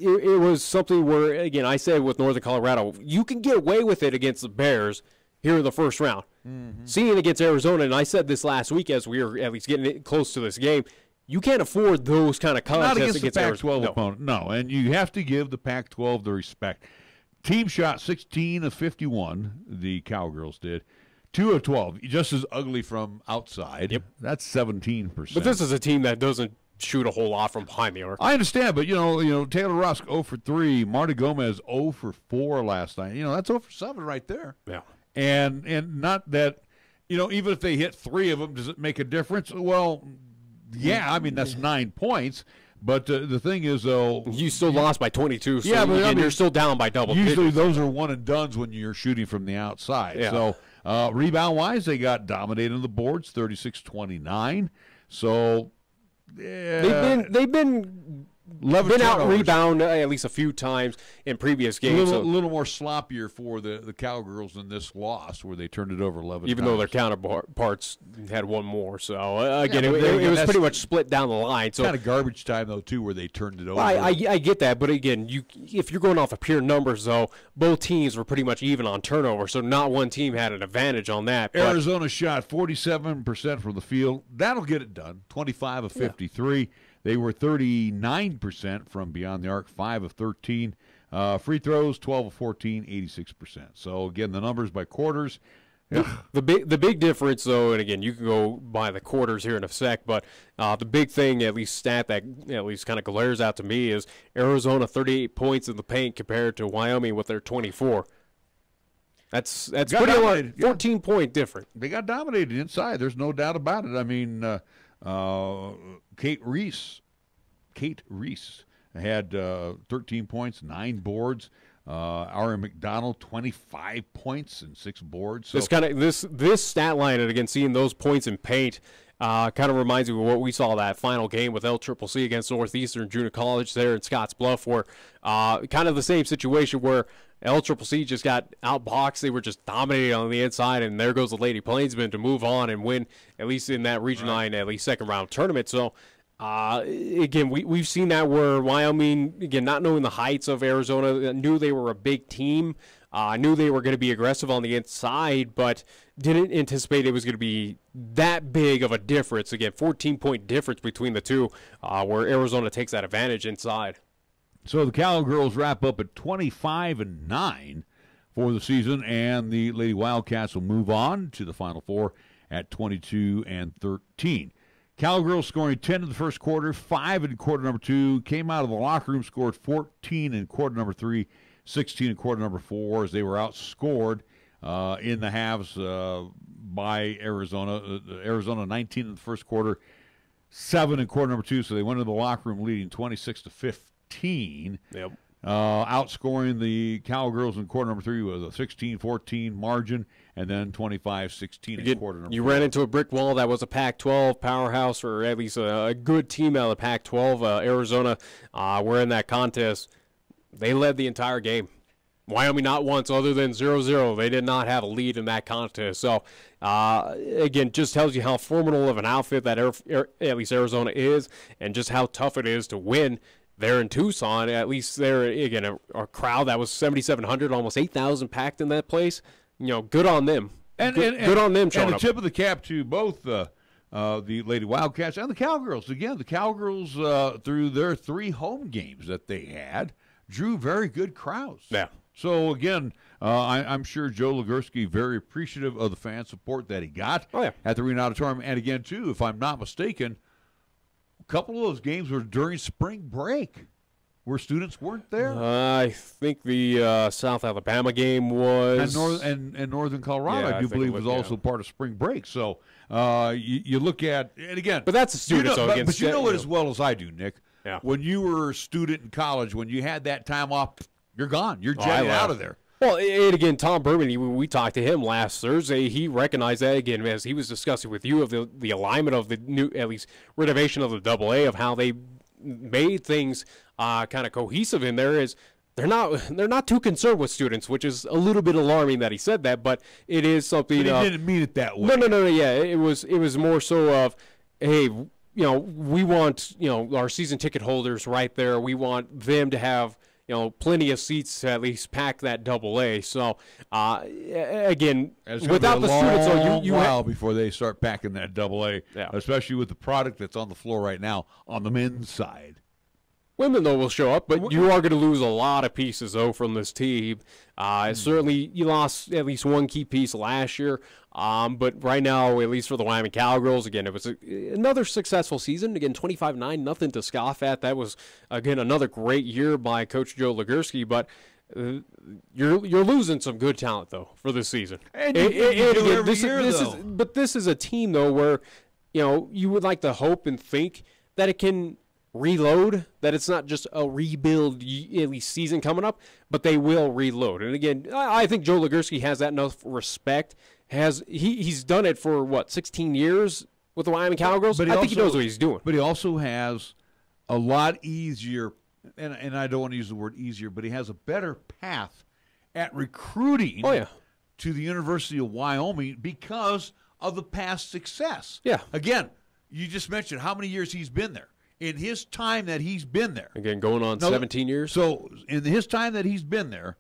S3: it was something where, again, I said with Northern Colorado, you can get away with it against the Bears here in the first round. Seeing it against Arizona, and I said this last week as we were at least getting close to this game, you can't afford those kind of contests
S2: Not against the Pac-12
S3: Arizona.
S2: opponent. No, and you have to give the Pac-12 the respect. Team shot 16 of 51, the Cowgirls did. 2 of 12, just as ugly from outside.
S3: Yep.
S2: That's 17%.
S3: But this is a team that doesn't shoot a whole lot from behind the arc.
S2: I understand, but, you know, Taylor Rusk 0 for 3, Marta Gomez 0 for 4 last night. You know, that's 0 for 7 right there.
S3: Yeah.
S2: And not that, you know, even if they hit 3 of them, does it make a difference? Well, yeah, I mean, that's 9 points. But the thing is, though,
S3: you still lost by 22. So
S2: yeah, but I mean,
S3: you're still down by double.
S2: Usually, those are one and dones when you're shooting from the outside.
S3: Yeah.
S2: So, rebound wise, they got dominated on the boards, 36-29. So,
S3: they've been out rebound at least a few times in previous games.
S2: A little more sloppier for the Cowgirls in this loss, where they turned it over 11
S3: even
S2: times.
S3: Though their counterparts had one more. So, again,
S2: Yeah,
S3: it was pretty much split down the line. So
S2: kind of garbage time, though, too, where they turned it over.
S3: I get that. But, again, if you're going off of pure numbers, though, both teams were pretty much even on turnover. So not one team had an advantage on that.
S2: Arizona shot 47% from the field. That'll get it done, 25 of 53. Yeah. They were 39% from beyond the arc, 5 of 13. Free throws, 12 of 14, 86%. So, again, the numbers by quarters. Yeah.
S3: The big difference, though, and, again, you can go by the quarters here in a sec, but the big thing, at least stat that at least kind of glares out to me, is Arizona 38 points in the paint compared to Wyoming with their 24. That's pretty much 14-point difference.
S2: They got dominated inside. There's no doubt about it. I mean, Kate Reese had 13 points, 9 boards. Ari McDonald, 25 points and 6 boards. So
S3: This stat line, and again, seeing those points in paint, kind of reminds me of what we saw that final game with LCCC against Northeastern Junior College there in Scotts Bluff, where kind of the same situation where LCCC just got outboxed. They were just dominating on the inside, and there goes the Lady Plainsmen to move on and win, at least in that Region 9, at least second-round tournament. So, again, we've seen that where Wyoming, again, not knowing the heights of Arizona, knew they were a big team, knew they were going to be aggressive on the inside, but didn't anticipate it was going to be that big of a difference. Again, 14-point difference between the two, where Arizona takes that advantage inside.
S2: So the Cowgirls wrap up at 25-9 for the season, and the Lady Wildcats will move on to the Final Four at 22-13. Cowgirls scoring 10 in the first quarter, 5 in quarter number 2, came out of the locker room, scored 14 in quarter number 3, 16 in quarter number 4, as they were outscored in the halves by Arizona. Arizona 19 in the first quarter, 7 in quarter number 2, so they went into the locker room leading 26-15.
S3: Yep.
S2: Outscoring the Cowgirls in quarter number 3 with a 16-14 margin, and then 25-16 in quarter number 4.
S3: You ran into a brick wall. That was a Pac-12 powerhouse, or at least a good team out of the Pac-12. Arizona were in that contest. They led the entire game. Wyoming not once, other than 0-0. They did not have a lead in that contest. So, again, just tells you how formidable of an outfit that at least Arizona is, and just how tough it is to win there in Tucson. At least there, again, a crowd that was 7,700, almost 8,000 packed in that place. You know, good on them. Good on them showing
S2: up. And a
S3: up.
S2: tip of the cap to both the Lady Wildcats and the Cowgirls. Again, the Cowgirls, through their 3 home games that they had, drew very good crowds.
S3: Yeah.
S2: So, again, I'm sure Joe Legursky very appreciative of the fan support that he got at the Arena Auditorium. And, again, too, if I'm not mistaken, a couple of those games were during spring break where students weren't there.
S3: I think the South Alabama game was.
S2: And Northern Colorado,
S3: Yeah,
S2: I do believe, was also part of spring break. So you look at, and again.
S3: But that's a student.
S2: But you know it as well as I do, Nick.
S3: Yeah.
S2: When you were a student in college, when you had that time off, you're gone. You're jetting out of there.
S3: Well, and again, Tom Berman, we talked to him last Thursday. He recognized that, again, as he was discussing with you of the alignment of the new, at least renovation of the AA, of how they made things kind of cohesive in there. Is they're not too concerned with students, which is a little bit alarming that he said that, but it is something.
S2: But he didn't mean it that way.
S3: No. Yeah, it was more so of, hey, we want, our season ticket holders right there. We want them to have, plenty of seats to at least pack that AA. So, again, without the students, so you
S2: while before they start packing that AA,
S3: Yeah.
S2: especially with the product that's on the floor right now on the men's side.
S3: Women, though, will show up, but you are going to lose a lot of pieces, though, from this team. Certainly, you lost at least one key piece last year, but right now, at least for the Wyoming Cowgirls, again, it was another successful season. Again, 25-9, nothing to scoff at. That was, again, another great year by Coach Joe Legursky, but you're losing some good talent, though, for this season.
S2: And you do every year, though.
S3: But this is a team, though, where, you would like to hope and think that it can reload, that it's not just a rebuild at least season coming up, but they will reload. And again, I think Joe Legursky has that enough respect. He's done it for 16 years with the Wyoming Cowgirls. But I think he knows what he's doing.
S2: But he also has a lot easier, and I don't want to use the word easier, but he has a better path at recruiting to the University of Wyoming because of the past success.
S3: Yeah.
S2: Again, you just mentioned how many years he's been there. In his time that he's been there.
S3: Again, going on 17 years.
S2: So in his time that he's been there,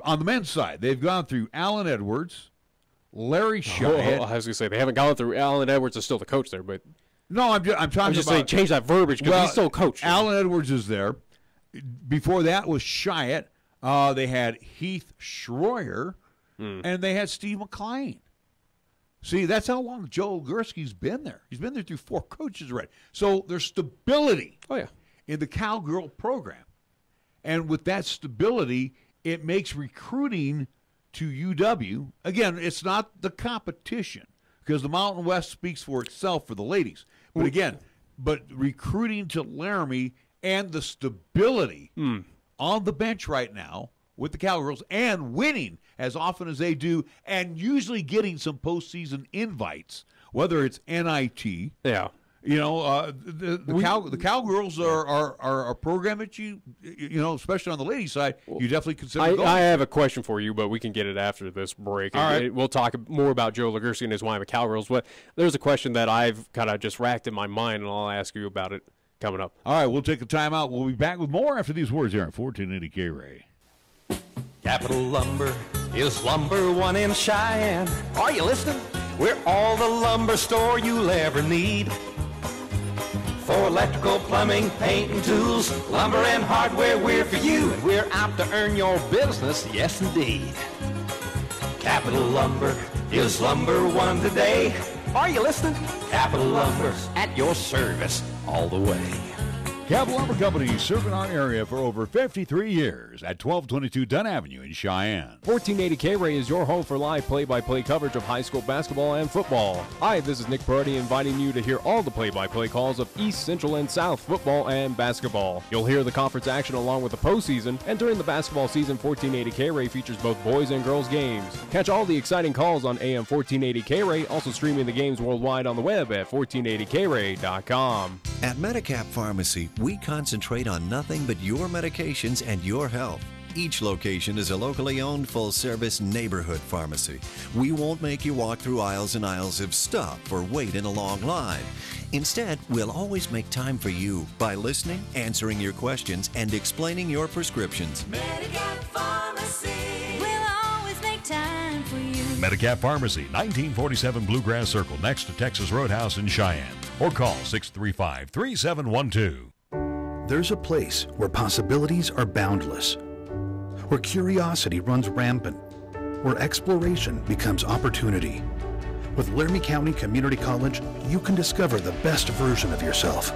S2: on the men's side, they've gone through Alan Edwards, Larry Cheyenne.
S3: I was going to say, they haven't gone through Alan Edwards is still the coach there, but
S2: no, I'm talking
S3: just
S2: about,
S3: saying change that verbiage because he's still coach.
S2: Alan Edwards is there. Before that was Cheyenne. They had Heath Schroyer, and they had Steve McLean. See, that's how long Joe Legursky's been there. He's been there through 4 coaches already. So there's stability in the Cowgirl program. And with that stability, it makes recruiting to UW, again, it's not the competition because the Mountain West speaks for itself for the ladies. But again, recruiting to Laramie and the stability on the bench right now with the Cowgirls and winning as often as they do and usually getting some postseason invites, whether it's NIT.
S3: Yeah.
S2: The Cowgirls are a program that you especially on the ladies' side, you definitely consider going.
S3: I have a question for you, but we can get it after this break.
S2: All right.
S3: We'll talk more about Joe Legursky and his Wyoming Cowgirls, but there's a question that I've kind of just racked in my mind, and I'll ask you about it coming up.
S2: All right, we'll take a timeout. We'll be back with more after these words here on 1480 KRAE.
S10: Capital Lumber is number one in Cheyenne. Are you listening? We're all the lumber store you'll ever need. For electrical, plumbing, paint, and tools, lumber and hardware, we're for you. And we're out to earn your business, yes indeed. Capital Lumber is number one today. Are you listening? Capital Lumber's at your service all the way.
S2: Capital Lumber Company serving our area for over 53 years at 1222 Dunn Avenue in Cheyenne.
S3: 1480 KRAE is your home for live play-by-play coverage of high school basketball and football. Hi, this is Nick Brody inviting you to hear all the play-by-play calls of East, Central, and South football and basketball. You'll hear the conference action along with the postseason, and during the basketball season, 1480 KRAE features both boys and girls games. Catch all the exciting calls on AM 1480 KRAE, also streaming the games worldwide on the web at 1480KRAE.com.
S11: At Medicap Pharmacy, we concentrate on nothing but your medications and your health. Each location is a locally owned, full-service neighborhood pharmacy. We won't make you walk through aisles and aisles of stuff or wait in a long line. Instead, we'll always make time for you by listening, answering your questions, and explaining your prescriptions.
S7: Medicap Pharmacy, we'll always make time for you.
S8: Medicap Pharmacy, 1947 Bluegrass Circle, next to Texas Roadhouse in Cheyenne. Or call 635-3712.
S12: There's a place where possibilities are boundless, where curiosity runs rampant, where exploration becomes opportunity. With Laramie County Community College, you can discover the best version of yourself.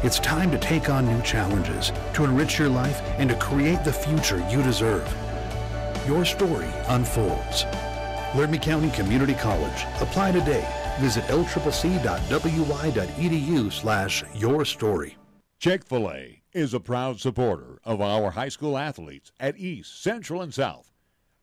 S12: It's time to take on new challenges, to enrich your life, and to create the future you deserve. Your story unfolds. Laramie County Community College. Apply today. Visit lccc.wy.edu/yourstory.
S2: Chick-fil-A is a proud supporter of our high school athletes at East, Central, and South.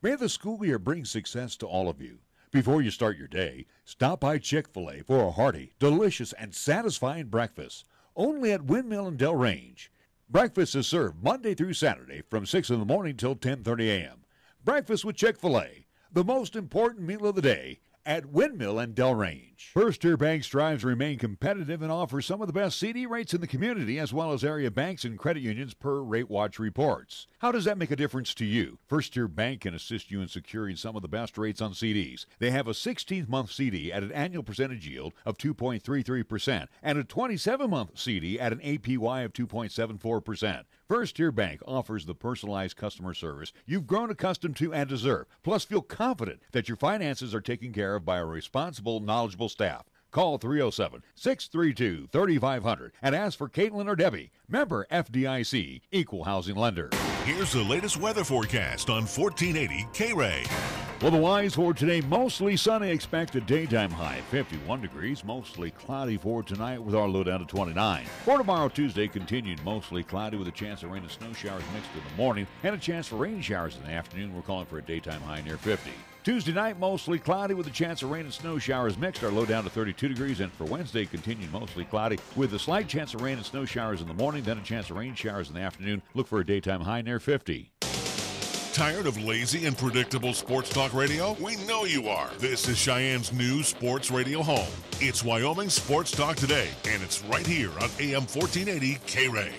S2: May the school year bring success to all of you. Before you start your day, stop by Chick-fil-A for a hearty, delicious, and satisfying breakfast, only at Windmill and Del Range. Breakfast is served Monday through Saturday from 6 in the morning till 10:30 a.m. Breakfast with Chick-fil-A, the most important meal of the day, at Windmill and Delrange. First Tier Bank strives to remain competitive and offers some of the best CD rates in the community, as well as area banks and credit unions per Rate Watch reports. How does that make a difference to you? First Tier Bank can assist you in securing some of the best rates on CDs. They have a 16-month CD at an annual percentage yield of 2.33% and a 27-month CD at an APY of 2.74%. First Tier Bank offers the personalized customer service you've grown accustomed to and deserve. Plus, feel confident that your finances are taken care of by a responsible, knowledgeable staff. Call 307-632-3500 and ask for Caitlin or Debbie. Member FDIC, Equal Housing Lender.
S1: Here's the latest weather forecast on 1480 KRAE.
S2: Well, the wise for today, mostly sunny. Expect a daytime high 51 degrees. Mostly cloudy for tonight with our low down to 29. For tomorrow, Tuesday, continued mostly cloudy with a chance of rain and snow showers mixed in the morning and a chance for rain showers in the afternoon. We're calling for a daytime high near 50. Tuesday night, mostly cloudy with a chance of rain and snow showers mixed. Our low down to 32 degrees. And for Wednesday, continued mostly cloudy with a slight chance of rain and snow showers in the morning, then a chance of rain showers in the afternoon. Look for a daytime high near 50.
S1: Tired of lazy and predictable sports talk radio? We know you are. This is Cheyenne's new sports radio home. It's Wyoming Sports Talk Today, and it's right here on AM 1480 KRAE.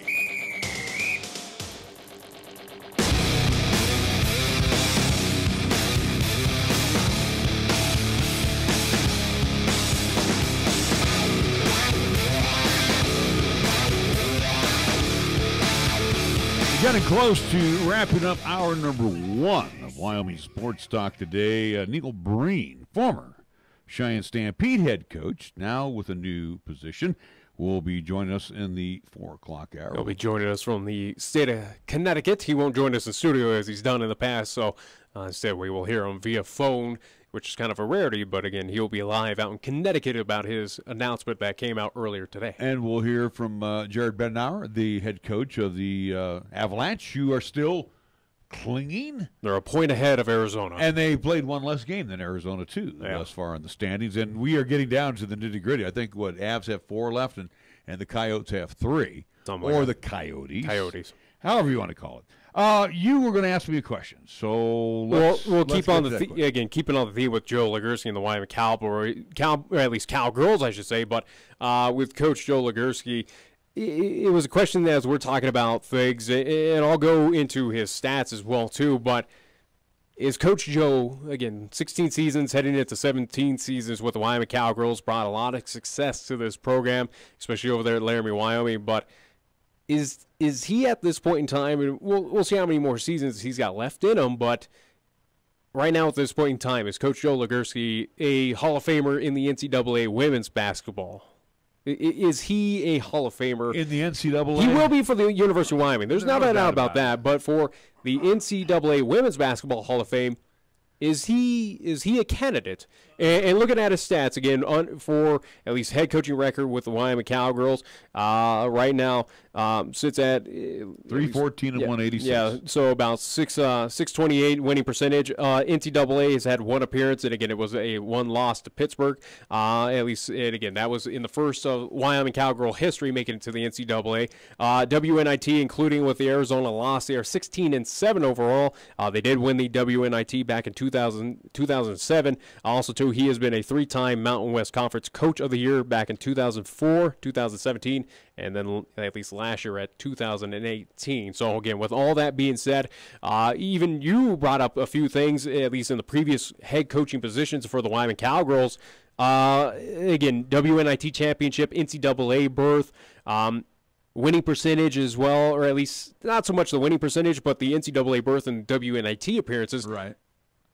S2: Getting close to wrapping up hour number 1 of Wyoming Sports Talk today. Neil Breen, former Cheyenne Stampede head coach, now with a new position, will be joining us in the 4 o'clock hour.
S3: He'll be joining us from the state of Connecticut. He won't join us in studio as he's done in the past, so instead we will hear him via phone, which is kind of a rarity, but again, he'll be live out in Connecticut about his announcement that came out earlier today.
S2: And we'll hear from Jared Bednar, the head coach of the Avalanche, who are still clinging.
S3: They're a point ahead of Arizona.
S2: And they played one less game than Arizona, too, thus far in the standings. And we are getting down to the nitty-gritty. I think, Avs have 4 left, and the Coyotes have 3. Or the Coyotes.
S3: Coyotes.
S2: However you want to call it. You were going to ask me a question, so
S3: we'll keep on the keeping on the theme with Joe Legursky and the Wyoming Cowboys, or at least Cowgirls, I should say. But with Coach Joe Legursky, it was a question that as we're talking about things, and I'll go into his stats as well too. But is Coach Joe, again, 16 seasons, heading into 17 seasons with the Wyoming Cowgirls, brought a lot of success to this program, especially over there at Laramie, Wyoming. But is he at this point in time, and we'll see how many more seasons he's got left in him, but right now at this point in time, is Coach Joe Legursky a Hall of Famer in the NCAA women's basketball? Is he a Hall of Famer?
S2: In the NCAA?
S3: He will be for the University of Wyoming. There's no doubt about that, but for the NCAA Women's Basketball Hall of Fame, is he a candidate? And looking at his stats again for at least head coaching record with the Wyoming Cowgirls, right now sits at
S2: 314 and 186.
S3: Yeah, so about 628 winning percentage. NCAA has had 1 appearance, and again it was a 1 loss to Pittsburgh. At least, and again that was in the first Wyoming Cowgirl history making it to the NCAA. WNIT, including with the Arizona loss, they are 16-7 overall. They did win the WNIT back in 2007. Also, too, he has been a 3-time Mountain West Conference Coach of the Year back in 2004, 2017, and then at least last year at 2018. So, again, with all that being said, even you brought up a few things, at least in the previous head coaching positions for the Wyoming Cowgirls. Again, WNIT championship, NCAA berth, winning percentage as well, or at least not so much the winning percentage, but the NCAA berth and WNIT appearances.
S2: Right.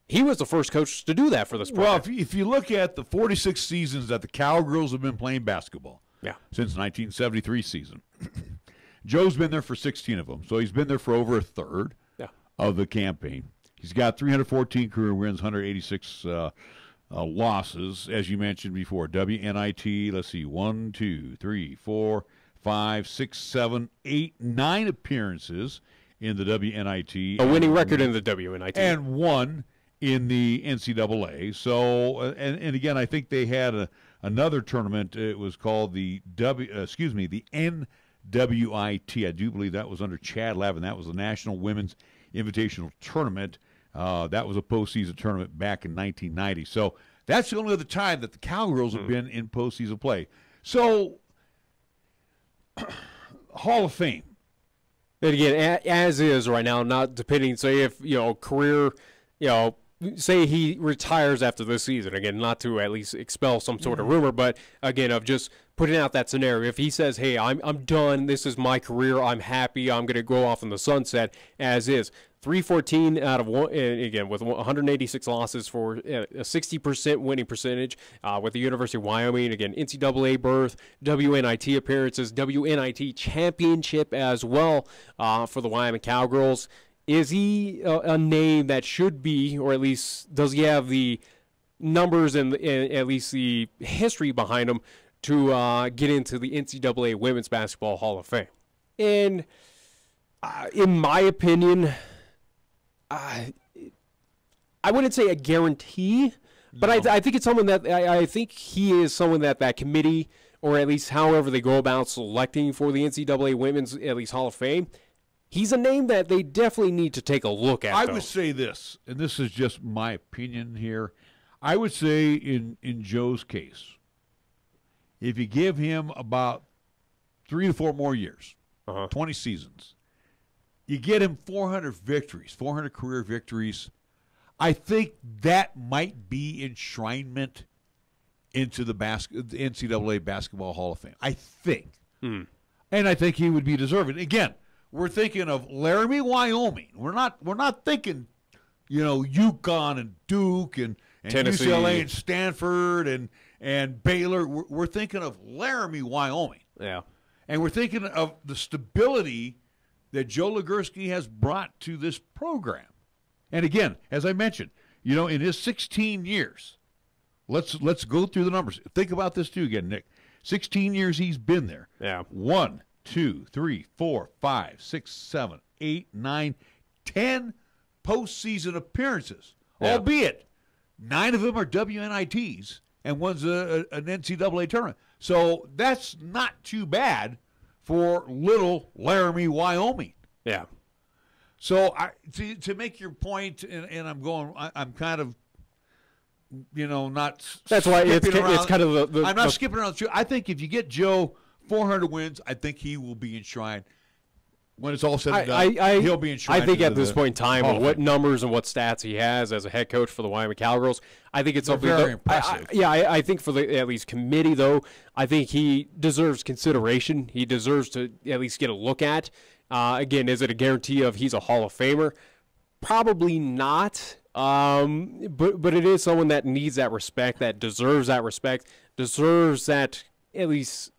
S3: He was the first coach to do that for this program.
S2: Well, if you look at the 46 seasons that the Cowgirls have been playing basketball, since 1973 season, Joe's been there for 16 of them, so he's been there for over a third of the campaign. He's got 314 career wins, 186 losses, as you mentioned before. WNIT, let's see, 1, 2, 3, 4, 5, 6, 7, 8, 9 appearances in the WNIT.
S3: A winning record in the WNIT.
S2: And 1 in the NCAA. So, and again, I think they had another tournament. It was called the NWIT. I do believe that was under Chad Lavin. That was the National Women's Invitational Tournament. That was a postseason tournament back in 1990. So That's the only other time that the Cowgirls have been in postseason play. So, Hall of Fame.
S3: And again, as is right now, not depending, say if, career, say he retires after this season, again, not to at least expel some sort of rumor, but again, of just putting out that scenario. If he says, hey, I'm done, this is my career, I'm happy, I'm going to go off in the sunset, as is. 314 out of one, and again, with 186 losses for a 60% winning percentage with the University of Wyoming. Again, NCAA berth, WNIT appearances, WNIT championship as well for the Wyoming Cowgirls. Is he a name that should be, or at least does he have the numbers and at least the history behind him to get into the NCAA Women's Basketball Hall of Fame? And in my opinion, I wouldn't say a guarantee, but I think it's someone that I think he is someone that committee, or at least however they go about selecting for the NCAA Women's at least Hall of Fame, he's a name that they definitely need to take a look at.
S2: I would say this, and this is just my opinion here. I would say in Joe's case, if you give him about 3 to 4 more years, 20 seasons, you get him 400 victories, 400 career victories. I think that might be enshrinement into the NCAA Basketball Hall of Fame. I think. And I think he would be deserving. Again, we're thinking of Laramie, Wyoming. We're not thinking, UConn and Duke and
S3: Tennessee.
S2: UCLA and Stanford and Baylor. We're thinking of Laramie, Wyoming.
S3: Yeah.
S2: And we're thinking of the stability that Joe Legursky has brought to this program. And again, as I mentioned, in his 16 years, let's go through the numbers. Think about this too again, Nick. 16 years he's been there.
S3: Yeah.
S2: 1, 2, 3, 4, 5, 6, 7, 8, 9, 10 postseason appearances. Yeah. Albeit 9 of them are WNITs and one's an NCAA tournament. So that's not too bad for little Laramie, Wyoming.
S3: Yeah.
S2: So to make your point, and I'm kind of, not.
S3: That's why it's kind of the.
S2: I'm not skipping around the truth. I think if you get Joe 400 wins, I think he will be enshrined. When it's all said and done, he'll be enshrined.
S3: I think at this point in time, with what numbers and what stats he has as a head coach for the Wyoming Cowgirls, I think it's something
S2: very impressive.
S3: I think for the at least committee, though, I think he deserves consideration. He deserves to at least get a look at. Again, is it a guarantee of he's a Hall of Famer? Probably not. But it is someone that needs that respect, that deserves that at least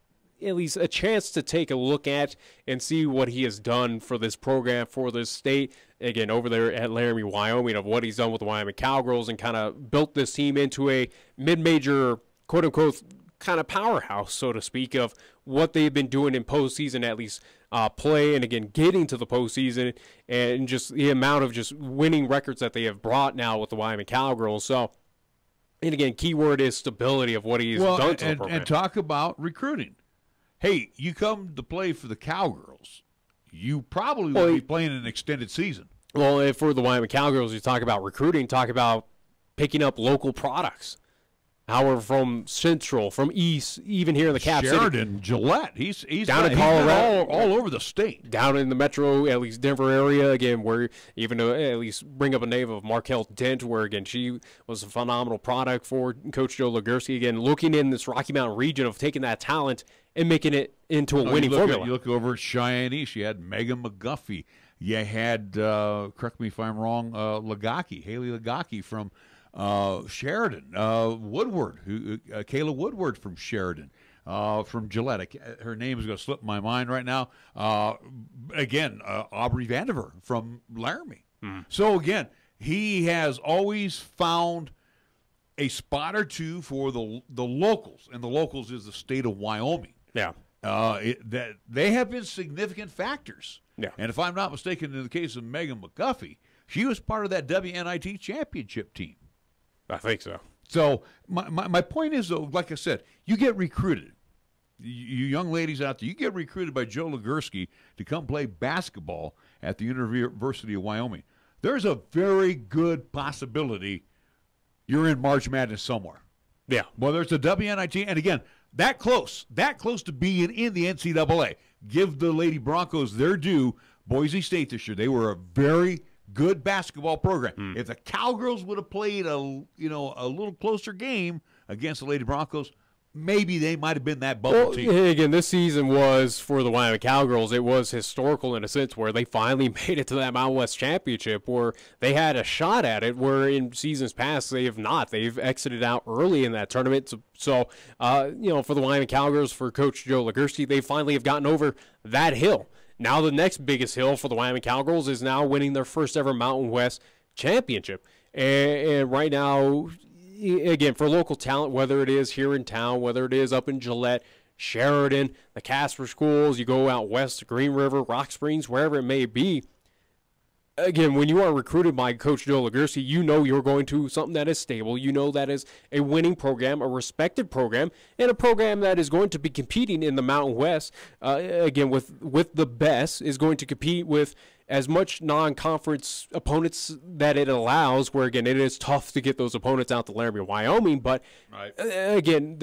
S3: a chance to take a look at and see what he has done for this program, for this state. Again, over there at Laramie, Wyoming, of what he's done with the Wyoming Cowgirls and kind of built this team into a mid-major, quote-unquote, kind of powerhouse, so to speak, of what they've been doing in postseason, at least play, and again, getting to the postseason, and just the amount of just winning records that they have brought now with the Wyoming Cowgirls. So, and again, keyword is stability of what he's done to the program.
S2: And talk about recruiting. Hey, you come to play for the Cowgirls, you probably will be playing an extended season.
S3: Well, if for the Wyoming Cowgirls, you talk about recruiting, talk about picking up local products. However, from Central, from East, even here in the Cap City.
S2: Sheridan, Gillette, he's
S3: down in Colorado,
S2: all over the state.
S3: Down in the metro, at least Denver area, again, where even to at least bring up a name of Markel Dent, where, again, she was a phenomenal product for Coach Joe Legursky. Again, looking in this Rocky Mountain region of taking that talent and making it into a winning formula.
S2: You look over at Cheyenne East, you had Megan McGuffey. You had, correct me if I'm wrong, Haley Lagaki from Sheridan, Woodward, Kayla Woodward from Sheridan, from Gillette. Her name is going to slip my mind right now. Again, Aubrey Vandiver from Laramie. So again, he has always found a spot or two for the locals, and the locals is the state of Wyoming.
S3: Yeah,
S2: that they have been significant factors.
S3: Yeah,
S2: and if I'm not mistaken, in the case of Megan McGuffey, she was part of that WNIT championship team.
S3: I think so.
S2: So my point is, though, like I said, you get recruited. You young ladies out there, you get recruited by Joe Legursky to come play basketball at the University of Wyoming. There's a very good possibility you're in March Madness somewhere.
S3: Yeah.
S2: Whether it's a WNIT, and again, that close to being in the NCAA. Give the Lady Broncos their due. Boise State this year, they were a very good basketball program. If the Cowgirls would have played a little closer game against the Lady Broncos, maybe they might have been that bubble team.
S3: Again, this season was, for the Wyoming Cowgirls, it was historical in a sense where they finally made it to that Mountain West Championship where they had a shot at it, where in seasons past they have not. They've exited out early in that tournament. So for the Wyoming Cowgirls, for Coach Joe Legursky, they finally have gotten over that hill. Now the next biggest hill for the Wyoming Cowgirls is now winning their first ever Mountain West Championship. And right now, again, for local talent, whether it is here in town, whether it is up in Gillette, Sheridan, the Casper schools, you go out west to Green River, Rock Springs, wherever it may be, again, when you are recruited by Coach Joe Legursky, you know you're going to something that is stable. You know that is a winning program, a respected program, and a program that is going to be competing in the Mountain West, again, with the best, is going to compete with as much non-conference opponents that it allows, where, again, it is tough to get those opponents out to Laramie, Wyoming, but, again,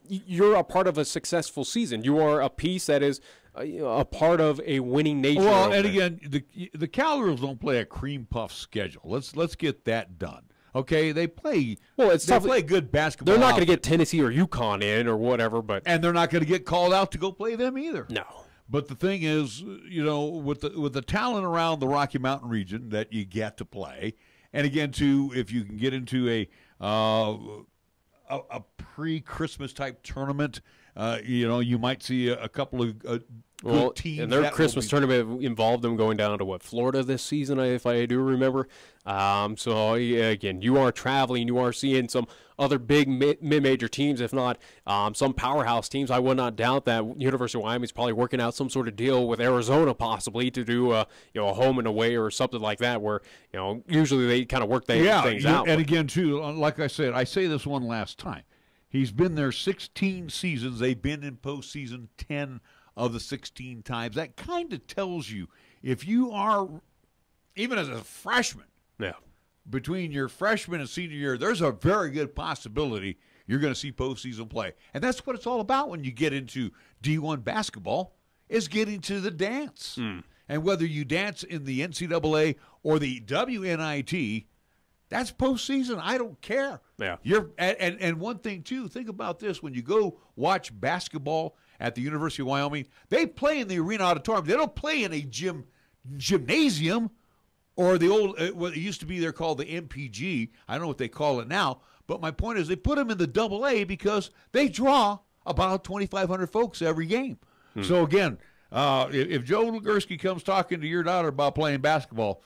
S3: you're a part of a successful season. You are a piece that is a part of a winning nature.
S2: Well, and again, the Cowgirls don't play a cream puff schedule. Let's get that done. Okay, they play. Well, they play good basketball.
S3: They're not going to get Tennessee or UConn in or whatever,
S2: and they're not going to get called out to go play them either.
S3: No.
S2: But the thing is, with the talent around the Rocky Mountain region that you get to play, and again, if you can get into a pre-Christmas type tournament, you might see a couple of good teams.
S3: And their Christmas tournament involved them going down to Florida this season, if I do remember. So again, you are traveling, you are seeing some other big mid-major teams, if not some powerhouse teams. I would not doubt that University of Wyoming is probably working out some sort of deal with Arizona, possibly to do a home and away or something like that, where usually they kind of work things out.
S2: And again, too, like I said, I say this one last time. He's been there 16 seasons. They've been in postseason 10 of the 16 times. That kind of tells you, if you are, even as a freshman, between your freshman and senior year, there's a very good possibility you're going to see postseason play. And that's what it's all about when you get into D1 basketball, is getting to the dance. And whether you dance in the NCAA or the WNIT, that's postseason. I don't care.
S3: Yeah.
S2: And one thing, too, think about this. When you go watch basketball at the University of Wyoming, they play in the arena auditorium. They don't play in a gymnasium or the old, what it used to be there called the MPG. I don't know what they call it now. But my point is, they put them in the AA because they draw about 2,500 folks every game. So, again, if Joe Legursky comes talking to your daughter about playing basketball,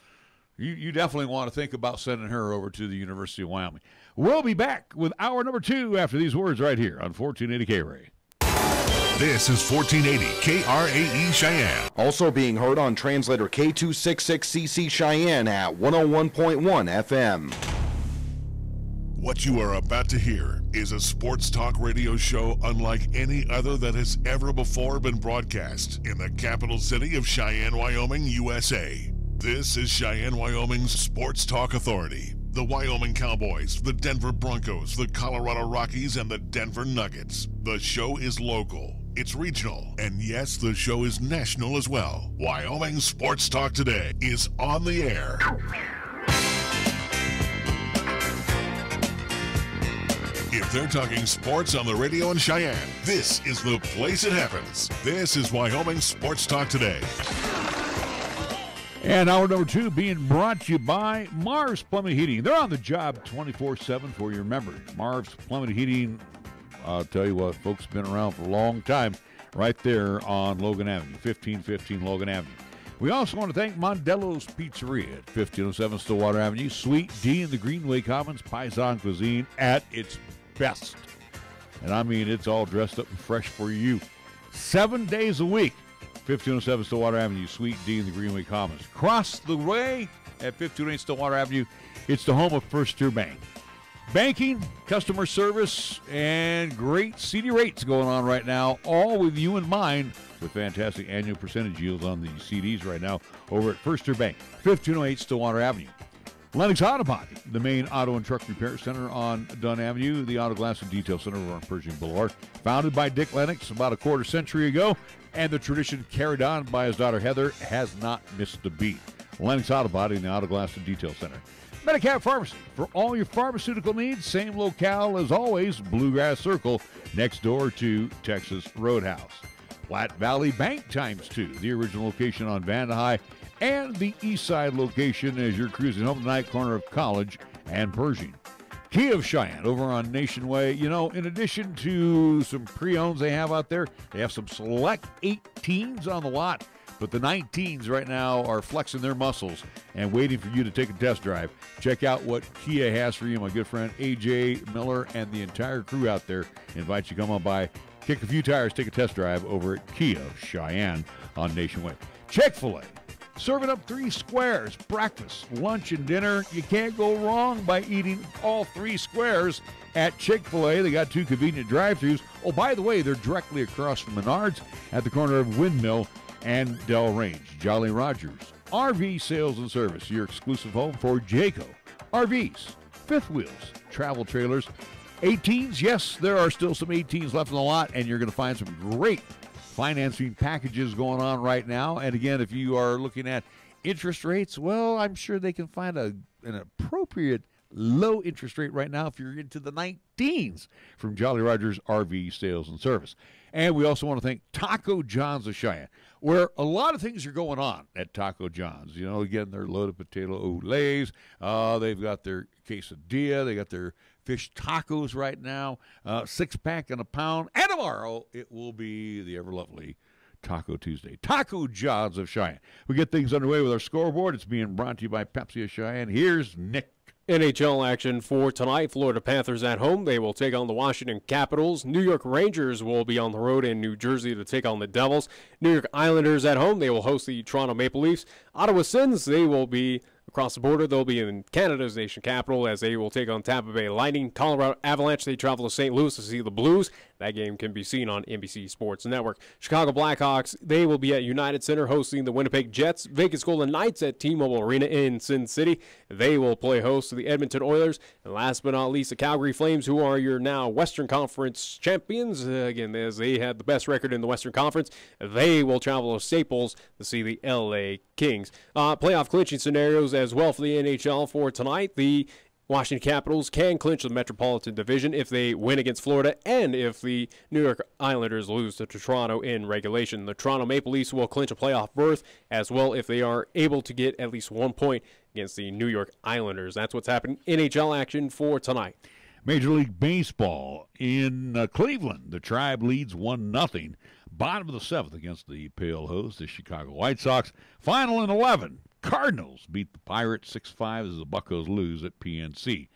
S2: you definitely want to think about sending her over to the University of Wyoming. We'll be back with hour number 2 after these words right here on 1480 KRAE.
S1: This is 1480 KRAE Cheyenne.
S13: Also being heard on translator K266CC Cheyenne at 101.1 FM.
S1: What you are about to hear is a sports talk radio show unlike any other that has ever before been broadcast in the capital city of Cheyenne, Wyoming, USA. This is Cheyenne, Wyoming's Sports Talk Authority. The Wyoming Cowboys, the Denver Broncos, the Colorado Rockies, and the Denver Nuggets. The show is local, it's regional, and yes, the show is national as well. Wyoming Sports Talk Today is on the air. If they're talking sports on the radio in Cheyenne, this is the place it happens. This is Wyoming Sports Talk Today.
S2: And hour number 2 being brought to you by Marv's Plumbing Heating. They're on the job 24/7 for your members. Marv's Plumbing Heating, I'll tell you what, folks, been around for a long time, right there on Logan Avenue, 1515 Logan Avenue. We also want to thank Mondello's Pizzeria at 1507 Stillwater Avenue. Sweet D in the Greenway Commons, Paisan cuisine at its best. And I mean, it's all dressed up and fresh for you. 7 days a week. 1507 Stillwater Avenue, Sweet D in the Greenway Commons. Across the way at 1508 Stillwater Avenue, it's the home of First Tier Bank. Banking, customer service, and great CD rates going on right now, all with you in mind, with fantastic annual percentage yields on the CDs right now over at First Tier Bank, 1508 Stillwater Avenue. Lennox Auto Body, the main auto and truck repair center on Dunn Avenue, the Auto Glass and Detail Center on Pershing Boulevard. Founded by Dick Lennox about a quarter century ago, and the tradition carried on by his daughter Heather has not missed a beat. Lennox Auto Body and the Auto Glass and Detail Center. Medicap Pharmacy, for all your pharmaceutical needs, same locale as always, Bluegrass Circle, next door to Texas Roadhouse. Platte Valley Bank ×2, the original location on Vanda High, and the east side location as you're cruising home tonight, corner of College and Pershing. Kia of Cheyenne over on Nation Way. You know, in addition to some pre-owns they have out there, they have some select 18s on the lot, but the 19s right now are flexing their muscles and waiting for you to take a test drive. Check out what Kia has for you. My good friend AJ Miller and the entire crew out there invite you to come on by, kick a few tires, take a test drive over at Kia of Cheyenne on Nation Way. Chick-fil-A. Serving up 3 squares, breakfast, lunch, and dinner. You can't go wrong by eating all 3 squares at Chick-fil-A. They got 2 convenient drive-thrus. Oh, by the way, they're directly across from Menards at the corner of Windmill and Del Range. Jolly Rogers, RV Sales and Service, your exclusive home for Jayco. RVs, fifth wheels, travel trailers, 18s. Yes, there are still some 18s left in the lot, and you're going to find some great financing packages going on right now. And again, if you are looking at interest rates, well, I'm sure they can find an appropriate low interest rate right now if you're into the 19s from Jolly Rogers RV Sales and Service. And we also want to thank Taco John's of Cheyenne, where a lot of things are going on at Taco John's. You know, again, their loaded potato olays. They've got their quesadilla. They got their fish tacos right now, 6-pack and a pound. And tomorrow it will be the ever lovely Taco Tuesday. Taco John's of Cheyenne. We get things underway with our scoreboard. It's being brought to you by Pepsi of Cheyenne. Here's Nick.
S3: NHL action for tonight. Florida Panthers at home. They will take on the Washington Capitals. New York Rangers will be on the road in New Jersey to take on the Devils. New York Islanders at home. They will host the Toronto Maple Leafs. Ottawa Sens, they will be across the border. They'll be in Canada's nation capital as they will take on Tampa Bay Lightning. Colorado Avalanche, they travel to St. Louis to see the Blues. That game can be seen on NBC Sports Network. Chicago Blackhawks, they will be at United Center hosting the Winnipeg Jets. Vegas Golden Knights at T-Mobile Arena in Sin City. They will play host to the Edmonton Oilers. And last but not least, the Calgary Flames, who are your now Western Conference champions. Again, as they had the best record in the Western Conference, they will travel to Staples to see the LA Kings. Playoff clinching scenarios as well for the NHL for tonight. The Washington Capitals can clinch the Metropolitan Division if they win against Florida and if the New York Islanders lose to Toronto in regulation. The Toronto Maple Leafs will clinch a playoff berth as well if they are able to get at least 1 point against the New York Islanders. That's what's happening in NHL action for tonight.
S2: Major League Baseball in Cleveland. The Tribe leads 1-0. Bottom of the 7th against the pale host, the Chicago White Sox. Final in 11. Cardinals beat the Pirates 6-5 as the Buccos lose at PNC.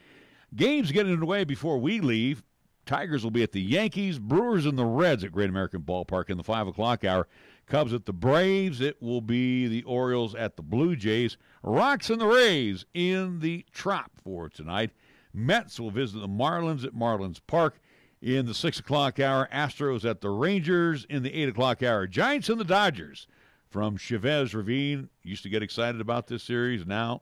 S2: Games getting underway before we leave. Tigers will be at the Yankees, Brewers and the Reds at Great American Ballpark in the 5 o'clock hour. Cubs at the Braves. It will be the Orioles at the Blue Jays. Rocks and the Rays in the Trop for tonight. Mets will visit the Marlins at Marlins Park in the 6 o'clock hour. Astros at the Rangers in the 8 o'clock hour. Giants and the Dodgers from Chavez Ravine. Used to get excited about this series. Now,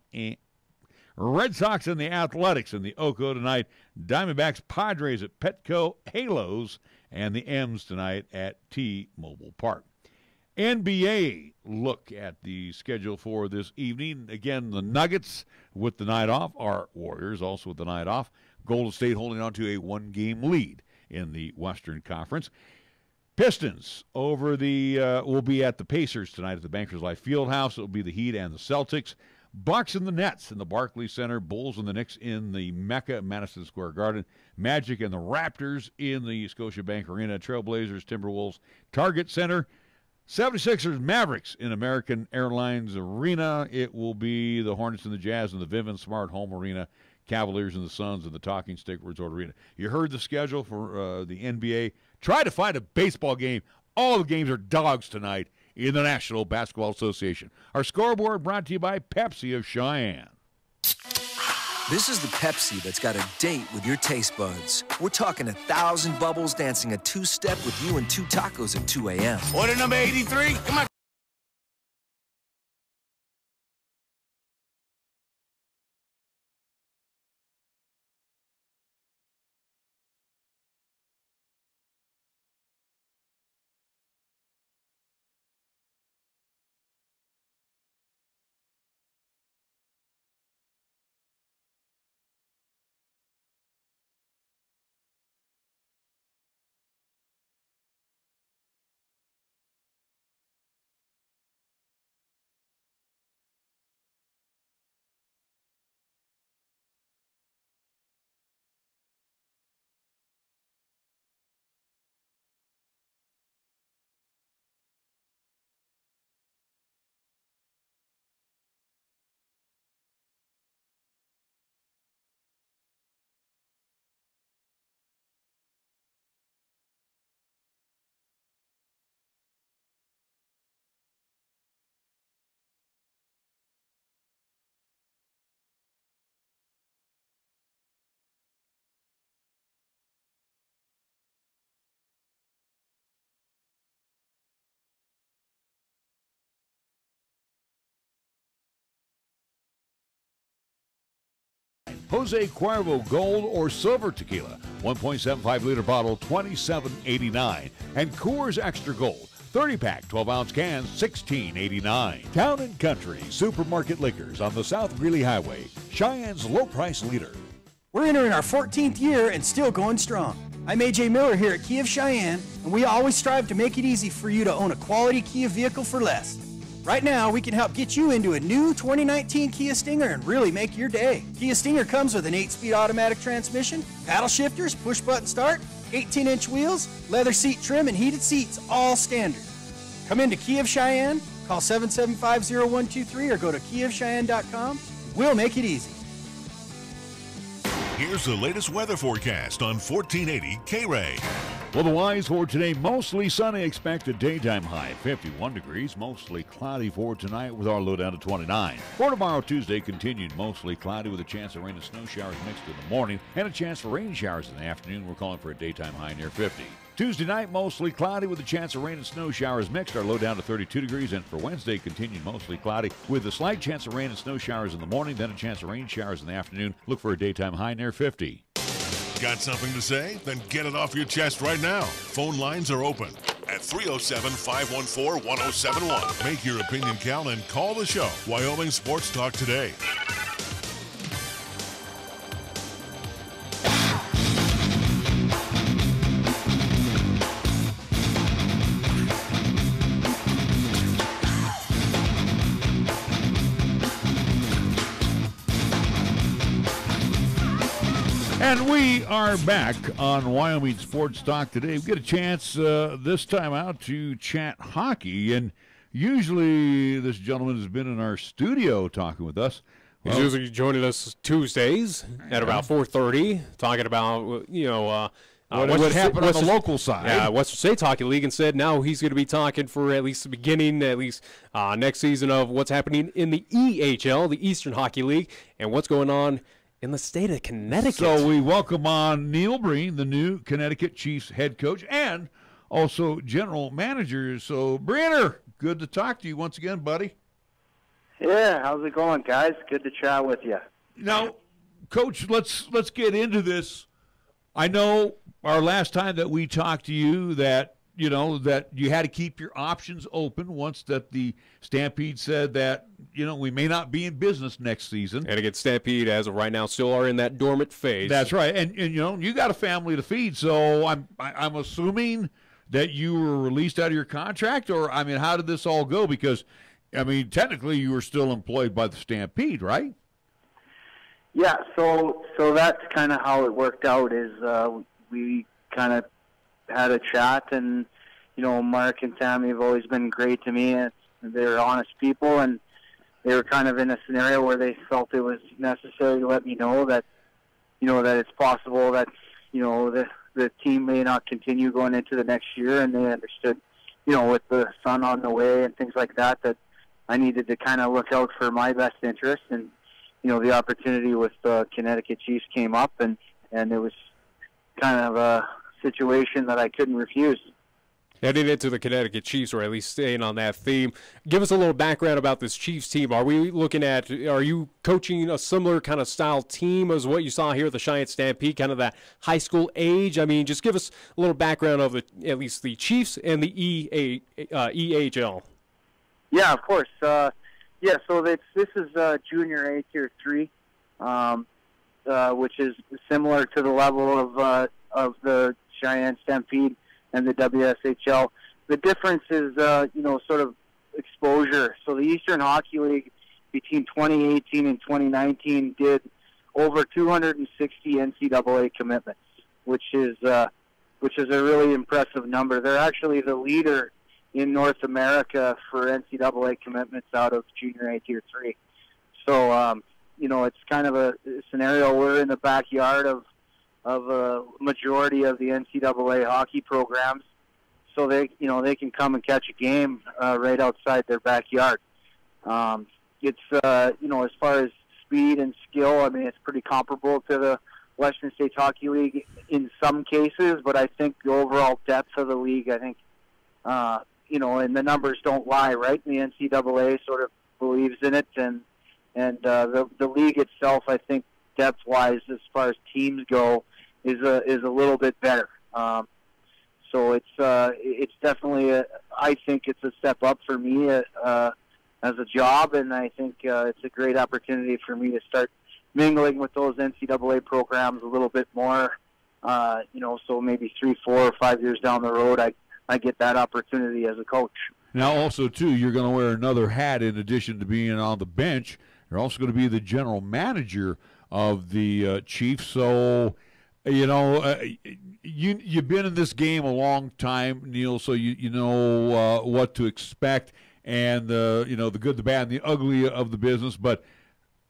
S2: Red Sox and the Athletics in the Oco tonight. Diamondbacks, Padres at Petco. Halos and the M's tonight at T-Mobile Park. NBA look at the schedule for this evening. Again, the Nuggets with the night off. Our Warriors also with the night off. Golden State holding on to a 1-game lead in the Western Conference. Pistons over will be at the Pacers tonight at the Bankers Life Fieldhouse. It will be the Heat and the Celtics. Bucks and the Nets in the Barclays Center. Bulls and the Knicks in the Mecca, Madison Square Garden. Magic and the Raptors in the Scotiabank Arena. Trailblazers, Timberwolves, Target Center. 76ers, Mavericks in American Airlines Arena. It will be the Hornets and the Jazz in the Vivint Smart Home Arena. Cavaliers and the Suns in the Talking Stick Resort Arena. You heard the schedule for the NBA. Try to find a baseball game. All the games are dogs tonight in the National Basketball Association. Our scoreboard brought to you by Pepsi of Cheyenne.
S14: This is the Pepsi that's got a date with your taste buds. We're talking 1,000 bubbles dancing a two-step with you and 2 tacos at 2 a.m.
S6: Order number 83. Come on.
S2: Jose Cuervo Gold or Silver Tequila, 1.75-liter bottle, $27.89. And Coors Extra Gold, 30-pack, 12-ounce cans, $16.89. Town and Country Supermarket Liquors on the South Greeley Highway, Cheyenne's low-price leader.
S15: We're entering our 14th year and still going strong. I'm AJ Miller here at Kia of Cheyenne, and we always strive to make it easy for you to own a quality Kia vehicle for less. Right now, we can help get you into a new 2019 Kia Stinger and really make your day. Kia Stinger comes with an 8-speed automatic transmission, paddle shifters, push-button start, 18-inch wheels, leather seat trim, and heated seats, all standard. Come into Kia of Cheyenne, call 775-0123 or go to kiaofcheyenne.com. We'll make it easy.
S1: Here's the latest weather forecast on 1480 KRAE.
S2: Well, the wise for today, mostly sunny, expected daytime high 51 degrees, mostly cloudy for tonight with our low down to 29. For tomorrow, Tuesday, continued mostly cloudy with a chance of rain and snow showers mixed in the morning and a chance for rain showers in the afternoon. We're calling for a daytime high near 50. Tuesday night, mostly cloudy with a chance of rain and snow showers mixed. Our low down to 32 degrees. And for Wednesday, continued mostly cloudy with a slight chance of rain and snow showers in the morning, then a chance of rain showers in the afternoon. Look for a daytime high near 50.
S1: Got something to say? Then get it off your chest right now. Phone lines are open at 307-514-1071. Make your opinion count and call the show. Wyoming Sports Talk today.
S2: And we are back on Wyoming Sports Talk today. We get a chance this time out to chat hockey, and usually this gentleman has been in our studio talking with us.
S3: He's usually joining us Tuesdays at about 4:30, talking about what
S2: happened on the local side.
S3: Yeah, Western States Hockey League, and said now he's going to be talking for at least the beginning, at least next season of what's happening in the EHL, the Eastern Hockey League, and what's going on in the state of Connecticut.
S2: So we welcome on Neil Breen, the new Connecticut Chiefs head coach and also general manager. So, Breener, good to talk to you once again, buddy.
S16: Yeah, how's it going, guys? Good to chat with you.
S2: Now, Coach, let's get into this. I know our last time that we talked to you that you had to keep your options open once that the Stampede said that, we may not be in business next season.
S3: And again, Stampede, as of right now, still are in that dormant phase.
S2: That's right. And you got a family to feed, so I'm assuming that you were released out of your contract, or, how did this all go? Because, technically you were still employed by the Stampede, right?
S16: Yeah, so that's kind of how it worked out is we kind of had a chat, and Mark and Tammy have always been great to me, and they're honest people, and they were kind of in a scenario where they felt it was necessary to let me know that that it's possible that the team may not continue going into the next year, and they understood with the son on the way and things like that I needed to kind of look out for my best interest, and the opportunity with the Connecticut Chiefs came up, and it was kind of a situation that I couldn't refuse.
S3: Heading into the Connecticut Chiefs, or at least staying on that theme, give us a little background about this Chiefs team. Are you coaching a similar kind of style team as what you saw here at the Cheyenne Stampede, kind of that high school age? Just give us a little background of at least the Chiefs and the EHL.
S16: Yeah, of course. So this is Junior A Tier 3, which is similar to the level of the Cheyenne Stampede and the WSHL. The difference is, sort of exposure. So the Eastern Hockey League between 2018 and 2019 did over 260 NCAA commitments, which is a really impressive number. They're actually the leader in North America for NCAA commitments out of Junior A Tier 3. So, it's kind of a scenario. We're in the backyard of a majority of the NCAA hockey programs, so they can come and catch a game right outside their backyard. It's as far as speed and skill, it's pretty comparable to the Western States Hockey League in some cases, but I think the overall depth of the league, and the numbers don't lie, right? The NCAA sort of believes in it, and the league itself, I think, depth-wise as far as teams go is a little bit better. So it's definitely I think it's a step up for me as a job, and I think it's a great opportunity for me to start mingling with those NCAA programs a little bit more. So maybe 3, 4, or 5 years down the road, I get that opportunity as a coach.
S2: Now, also, too, you're going to wear another hat in addition to being on the bench. You're also going to be the general manager of the Chiefs. So, you've been in this game a long time, Neil, so you know what to expect and the good, the bad, and the ugly of the business. But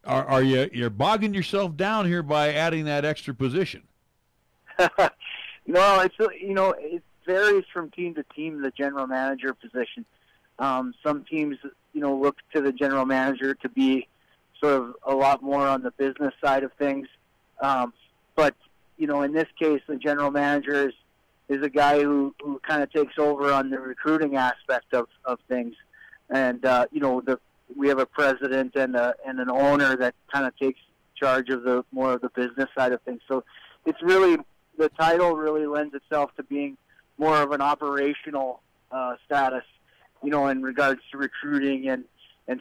S2: are you're bogging yourself down here by adding that extra position?
S16: No, it varies from team to team, the general manager position. Some teams, look to the general manager to be sort of a lot more on the business side of things. But, in this case, the general manager is a guy who kind of takes over on the recruiting aspect of things. And, we have a president and an owner that kind of takes charge of more of the business side of things. So it's really, the title really lends itself to being more of an operational status, in regards to recruiting and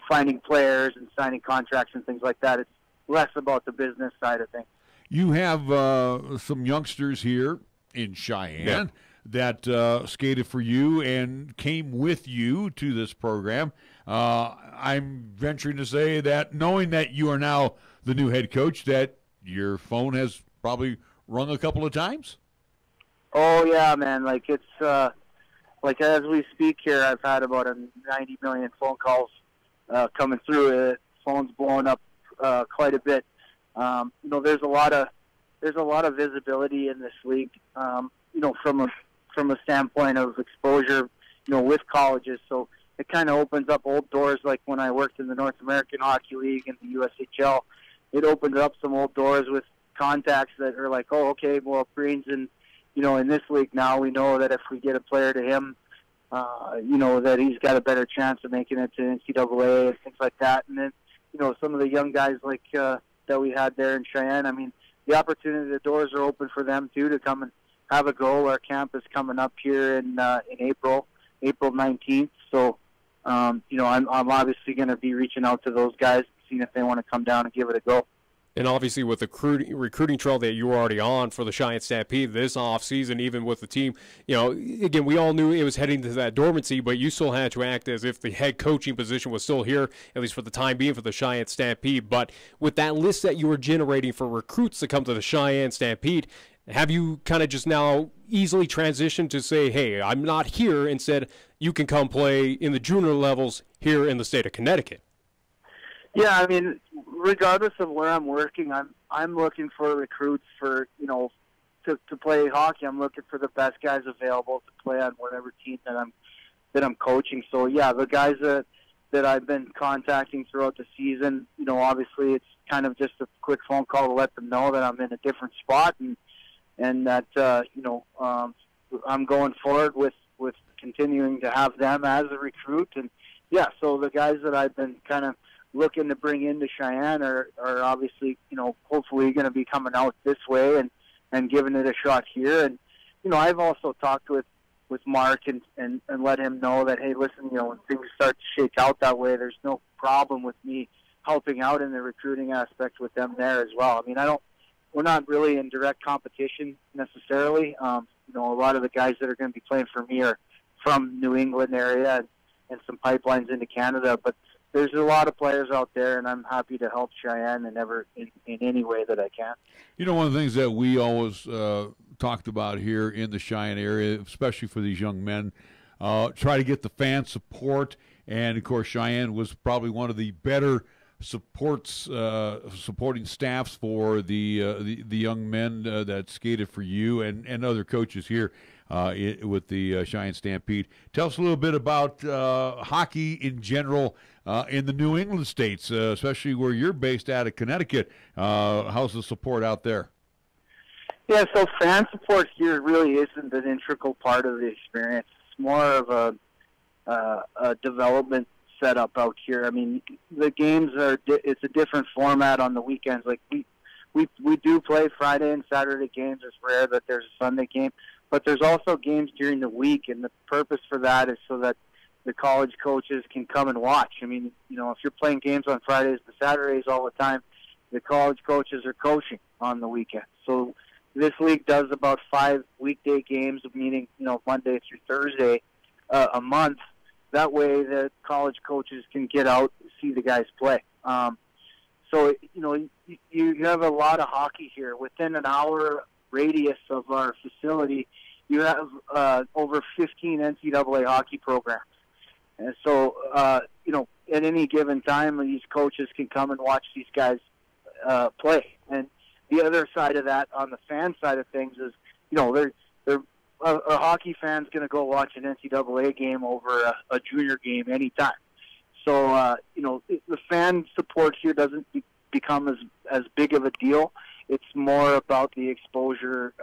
S16: finding players and signing contracts and things like that. It's less about the business side of things.
S2: You have some youngsters here in Cheyenne that skated for you and came with you to this program. I'm venturing to say that, knowing that you are now the new head coach, that your phone has probably rung a couple of times?
S16: Oh, yeah, man. It's as we speak here, I've had about 90 million phone calls coming through. Phone's blowing up quite a bit. There's a lot of visibility in this league. From a standpoint of exposure, with colleges. So it kind of opens up old doors. Like when I worked in the North American Hockey League and the USHL, it opened up some old doors with contacts that are like, oh, okay, well, Breen's in this league now. We know that if we get a player to him, that he's got a better chance of making it to NCAA and things like that. And then, some of the young guys like that we had there in Cheyenne, I mean, the opportunity, the doors are open for them too to come and have a go. Our camp is coming up here in April 19th. So, I'm obviously going to be reaching out to those guys, seeing if they want to come down and give it a go.
S3: And obviously with the recruiting trail that you were already on for the Cheyenne Stampede this offseason, even with the team, again, we all knew it was heading to that dormancy, but you still had to act as if the head coaching position was still here, at least for the time being, for the Cheyenne Stampede. But with that list that you were generating for recruits to come to the Cheyenne Stampede, have you kind of just now easily transitioned to say, hey, I'm not here, instead you can come play in the junior levels here in the state of Connecticut?
S16: Yeah, I mean, regardless of where I'm working, I'm looking for recruits for to play hockey. I'm looking for the best guys available to play on whatever team that I'm coaching. So yeah, the guys that I've been contacting throughout the season, obviously it's kind of just a quick phone call to let them know that I'm in a different spot and that I'm going forward with continuing to have them as a recruit. And yeah, so the guys that I've been kind of looking to bring into Cheyenne are obviously, hopefully going to be coming out this way and giving it a shot here. And, I've also talked with Mark and let him know that, hey, listen, when things start to shake out that way, there's no problem with me helping out in the recruiting aspect with them there as well. I mean, we're not really in direct competition necessarily. A lot of the guys that are going to be playing for me are from New England area and some pipelines into Canada, but there's a lot of players out there, and I'm happy to help Cheyenne in any way that I can.
S2: One of the things that we always talked about here in the Cheyenne area, especially for these young men, try to get the fan support, and of course Cheyenne was probably one of the better supporting staffs for the young men that skated for you and other coaches here with the Cheyenne Stampede. Tell us a little bit about hockey in general in the New England states, especially where you're based out of Connecticut. How's the support out there?
S16: Yeah, so fan support here really isn't an integral part of the experience. It's more of a development setup out here. I mean, the games it's a different format on the weekends. Like we we do play Friday and Saturday games. It's rare that there's a Sunday game, but there's also games during the week, and the purpose for that is so that the college coaches can come and watch. I mean, if you're playing games on Fridays and Saturdays all the time, the college coaches are coaching on the weekend. So this league does about 5 weekday games, meaning Monday through Thursday a month. That way, the college coaches can get out and see the guys play. So you have a lot of hockey here. Within an hour radius of our facility, you have over 15 NCAA hockey programs. And so, at any given time, these coaches can come and watch these guys play. And the other side of that, on the fan side of things, is, a hockey fan's going to go watch an NCAA game over a junior game anytime. So, the fan support here doesn't become as big of a deal. It's more about the exposure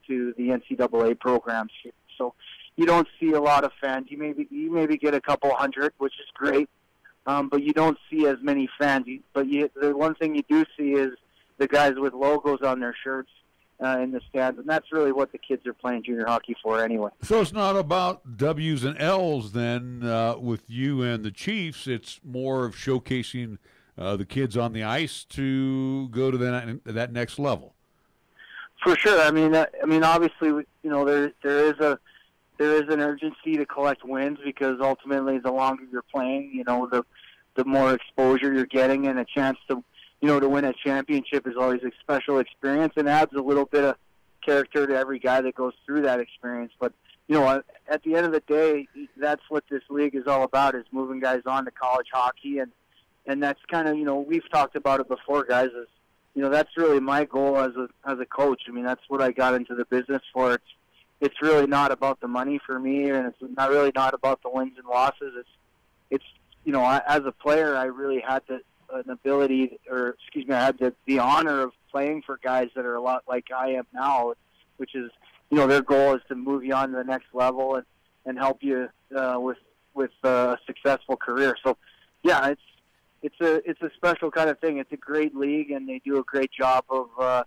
S16: to the NCAA programs here. So you don't see a lot of fans. You maybe get a couple hundred, which is great, but you don't see as many fans. The one thing you do see is the guys with logos on their shirts in the stands, and that's really what the kids are playing junior hockey for anyway.
S2: So it's not about W's and L's then with you and the Chiefs. It's more of showcasing the kids on the ice to go to that next level.
S16: For sure. I mean, obviously, there is an urgency to collect wins, because ultimately, the longer you're playing, the more exposure you're getting, and a chance to win a championship is always a special experience and adds a little bit of character to every guy that goes through that experience. But, at the end of the day, that's what this league is all about, is moving guys on to college hockey. And that's kind of, we've talked about it before, guys, is, that's really my goal as a coach. I mean, that's what I got into the business for. It's really not about the money for me, and it's not really not about the wins and losses. It's as a player, I really had I had the honor of playing for guys that are a lot like I am now, which is, their goal is to move you on to the next level and help you with a successful career. So, yeah, it's a special kind of thing. It's a great league, and they do a great job of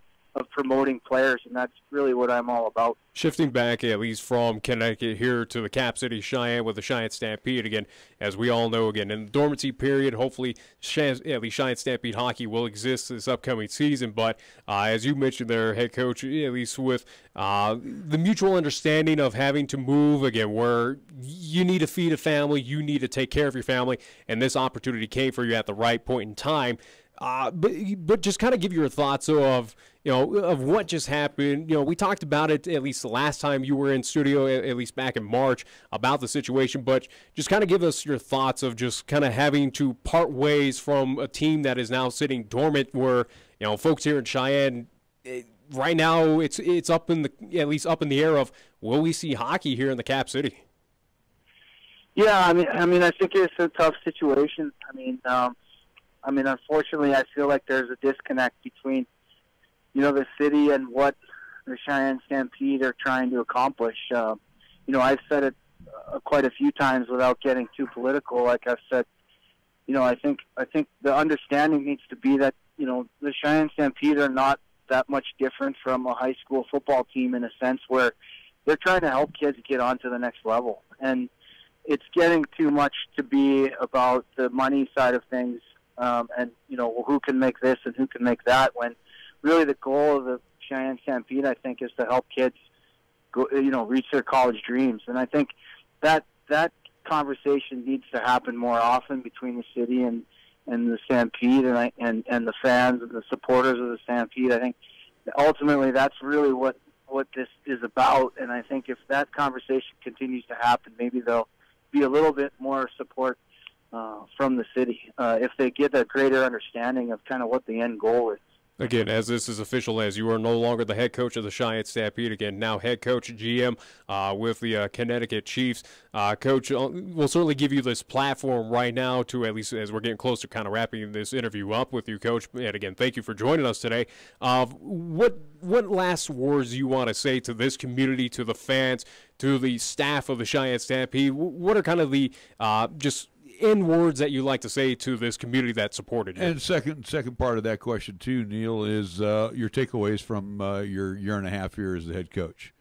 S16: promoting players, and that's really what I'm all about.
S3: Shifting back, at least from Connecticut here to the Cap City Cheyenne with the Cheyenne Stampede again, as we all know, again, in the dormancy period, hopefully at least Cheyenne Stampede hockey will exist this upcoming season. But as you mentioned there, head coach, at least with the mutual understanding of having to move, again, where you need to feed a family, you need to take care of your family, and this opportunity came for you at the right point in time. But just kind of give your thoughts of what just happened. We talked about it at least the last time you were in studio, at least back in March, about the situation. But just kind of give us your thoughts of just kind of having to part ways from a team that is now sitting dormant, where folks here in Cheyenne right now it's up in the air of, will we see hockey here in the Cap City?
S16: Yeah, I mean, I think it's a tough situation. Unfortunately, I feel like there's a disconnect between, the city and what the Cheyenne Stampede are trying to accomplish. I've said it quite a few times without getting too political. Like I've said, I think the understanding needs to be that, the Cheyenne Stampede are not that much different from a high school football team, in a sense where they're trying to help kids get on to the next level. And it's getting too much to be about the money side of things. And who can make this and who can make that, when really the goal of the Cheyenne Stampede, I think, is to help kids go, reach their college dreams. And I think that conversation needs to happen more often between the city and the Stampede and the fans and the supporters of the Stampede. I think ultimately that's really what this is about. And I think if that conversation continues to happen, maybe there'll be a little bit more support from the city, if they get a greater understanding of kind of what the end goal is.
S3: Again, as this is official, as you are no longer the head coach of the Cheyenne Stampede, again, now head coach, GM, with the Connecticut Chiefs. Coach, we'll certainly give you this platform right now to, at least as we're getting closer, kind of wrapping this interview up with you, Coach. And again, thank you for joining us today. What last words do you want to say to this community, to the fans, to the staff of the Cheyenne Stampede? What are kind of the just in words that you like to say to this community that supported you.
S2: And second part of that question too, Neil, is your takeaways from your year and a half here as the head coach.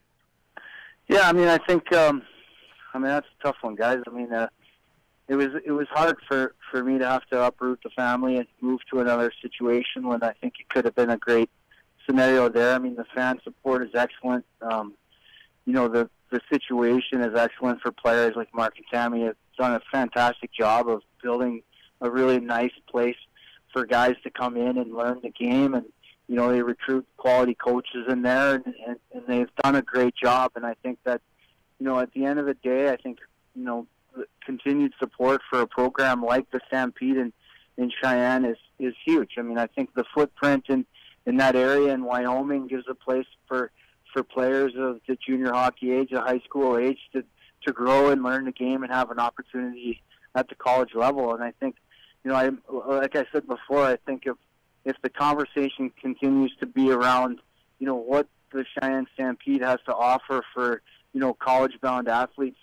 S16: Yeah, I mean, I think, that's a tough one, guys. I mean, it was hard for me to have to uproot the family and move to another situation when I think it could have been a great scenario there. I mean, the fan support is excellent. The situation is excellent for players like Mark and Tammy. Have done a fantastic job of building a really nice place for guys to come in and learn the game. And, they recruit quality coaches in there, and they've done a great job. And I think that, at the end of the day, I think, the continued support for a program like the Stampede in Cheyenne is huge. I mean, I think the footprint in that area in Wyoming gives a place for players of the junior hockey age, the high school age, to grow and learn the game and have an opportunity at the college level. And I think, like I said before, I think if the conversation continues to be around, what the Cheyenne Stampede has to offer for, college-bound athletes,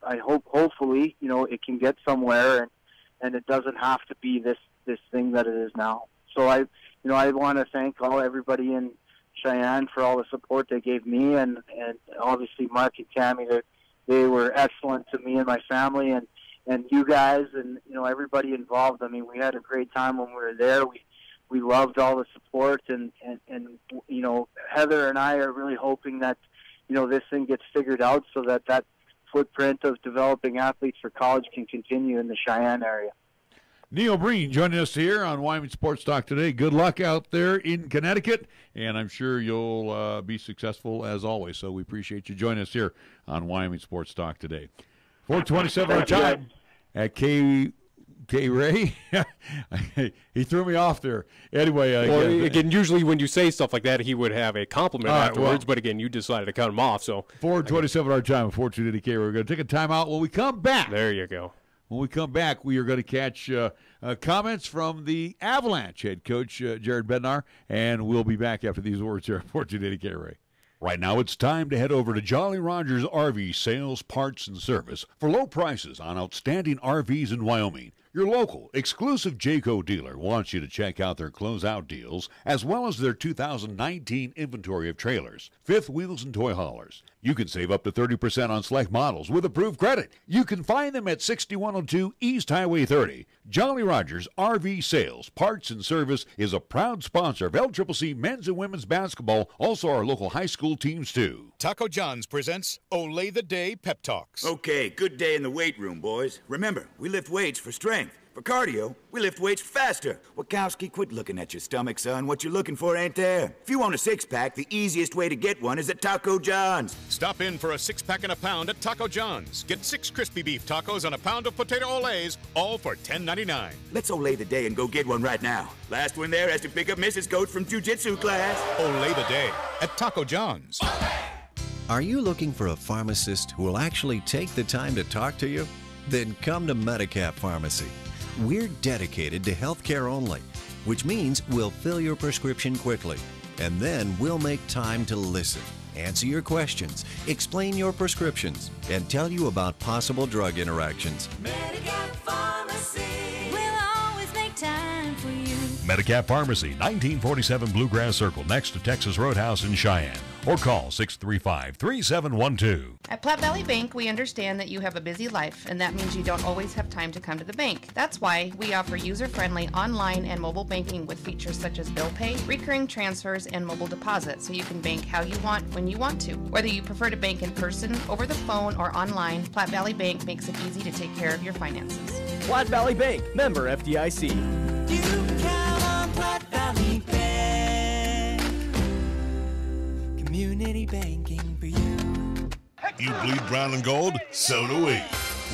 S16: hopefully, it can get somewhere and it doesn't have to be this thing that it is now. So I want to thank everybody in Cheyenne for all the support they gave me, and obviously Mark and Tammy. They were excellent to me and my family, and you guys, and everybody involved. I mean, we had a great time when we were there. We loved all the support, and Heather and I are really hoping that this thing gets figured out so that footprint of developing athletes for college can continue in the Cheyenne area.
S2: Neil Breen joining us here on Wyoming Sports Talk today. Good luck out there in Connecticut, and I'm sure you'll be successful as always. So we appreciate you joining us here on Wyoming Sports Talk today. 4:27 our time at KRAE. He threw me off there. Anyway,
S3: again, usually when you say stuff like that, he would have a compliment afterwards. But again, you decided to cut him off. So
S2: 4:27 our time at 4:20 KRAE. We're going to take a timeout. When we come back,
S3: there you go.
S2: When we come back, we are going to catch comments from the Avalanche head coach, Jared Bednar, and we'll be back after these words here at 4:20 KRAE. Right now, it's time to head over to Jolly Rogers RV Sales, Parts, and Service for low prices on outstanding RVs in Wyoming. Your local, exclusive Jayco dealer wants you to check out their closeout deals as well as their 2019 inventory of trailers, fifth wheels, and toy haulers. You can save up to 30% on select models with approved credit. You can find them at 6102 East Highway 30. Jolly Rogers RV Sales, Parts, and Service is a proud sponsor of LCCC men's and women's basketball, also our local high school teams too.
S5: Taco John's presents Olay the Day Pep Talks.
S6: Okay, good day in the weight room, boys. Remember, we lift weights for strength. For cardio, we lift weights faster. Wachowski, quit looking at your stomach, son. What you're looking for ain't there. If you want a six-pack, the easiest way to get one is at Taco John's.
S5: Stop in for a six-pack and a pound at Taco John's. Get 6 crispy beef tacos and a pound of potato olays, all for $10.99.
S6: Let's olay the day and go get one right now. Last one there has to pick up Mrs. Coach from jiu-jitsu class.
S5: Olay the day at Taco John's.
S11: Are you looking for a pharmacist who will actually take the time to talk to you? Then come to Medicap Pharmacy. We're dedicated to healthcare only, which means we'll fill your prescription quickly, and then we'll make time to listen, answer your questions, explain your prescriptions, and tell you about possible drug interactions.
S7: Medicap Pharmacy will always make time for you.
S8: Medicap Pharmacy, 1947 Bluegrass Circle, next to Texas Roadhouse in Cheyenne. Or call 635-3712.
S17: At Platte Valley Bank, we understand that you have a busy life, and that means you don't always have time to come to the bank. That's why we offer user-friendly online and mobile banking with features such as bill pay, recurring transfers, and mobile deposit, so you can bank how you want when you want to. Whether you prefer to bank in person, over the phone, or online, Platte Valley Bank makes it easy to take care of your finances.
S18: Platte Valley Bank, member FDIC.
S7: You can count on Platte Valley Bank. Community banking for you.
S1: You bleed brown and gold? So do we.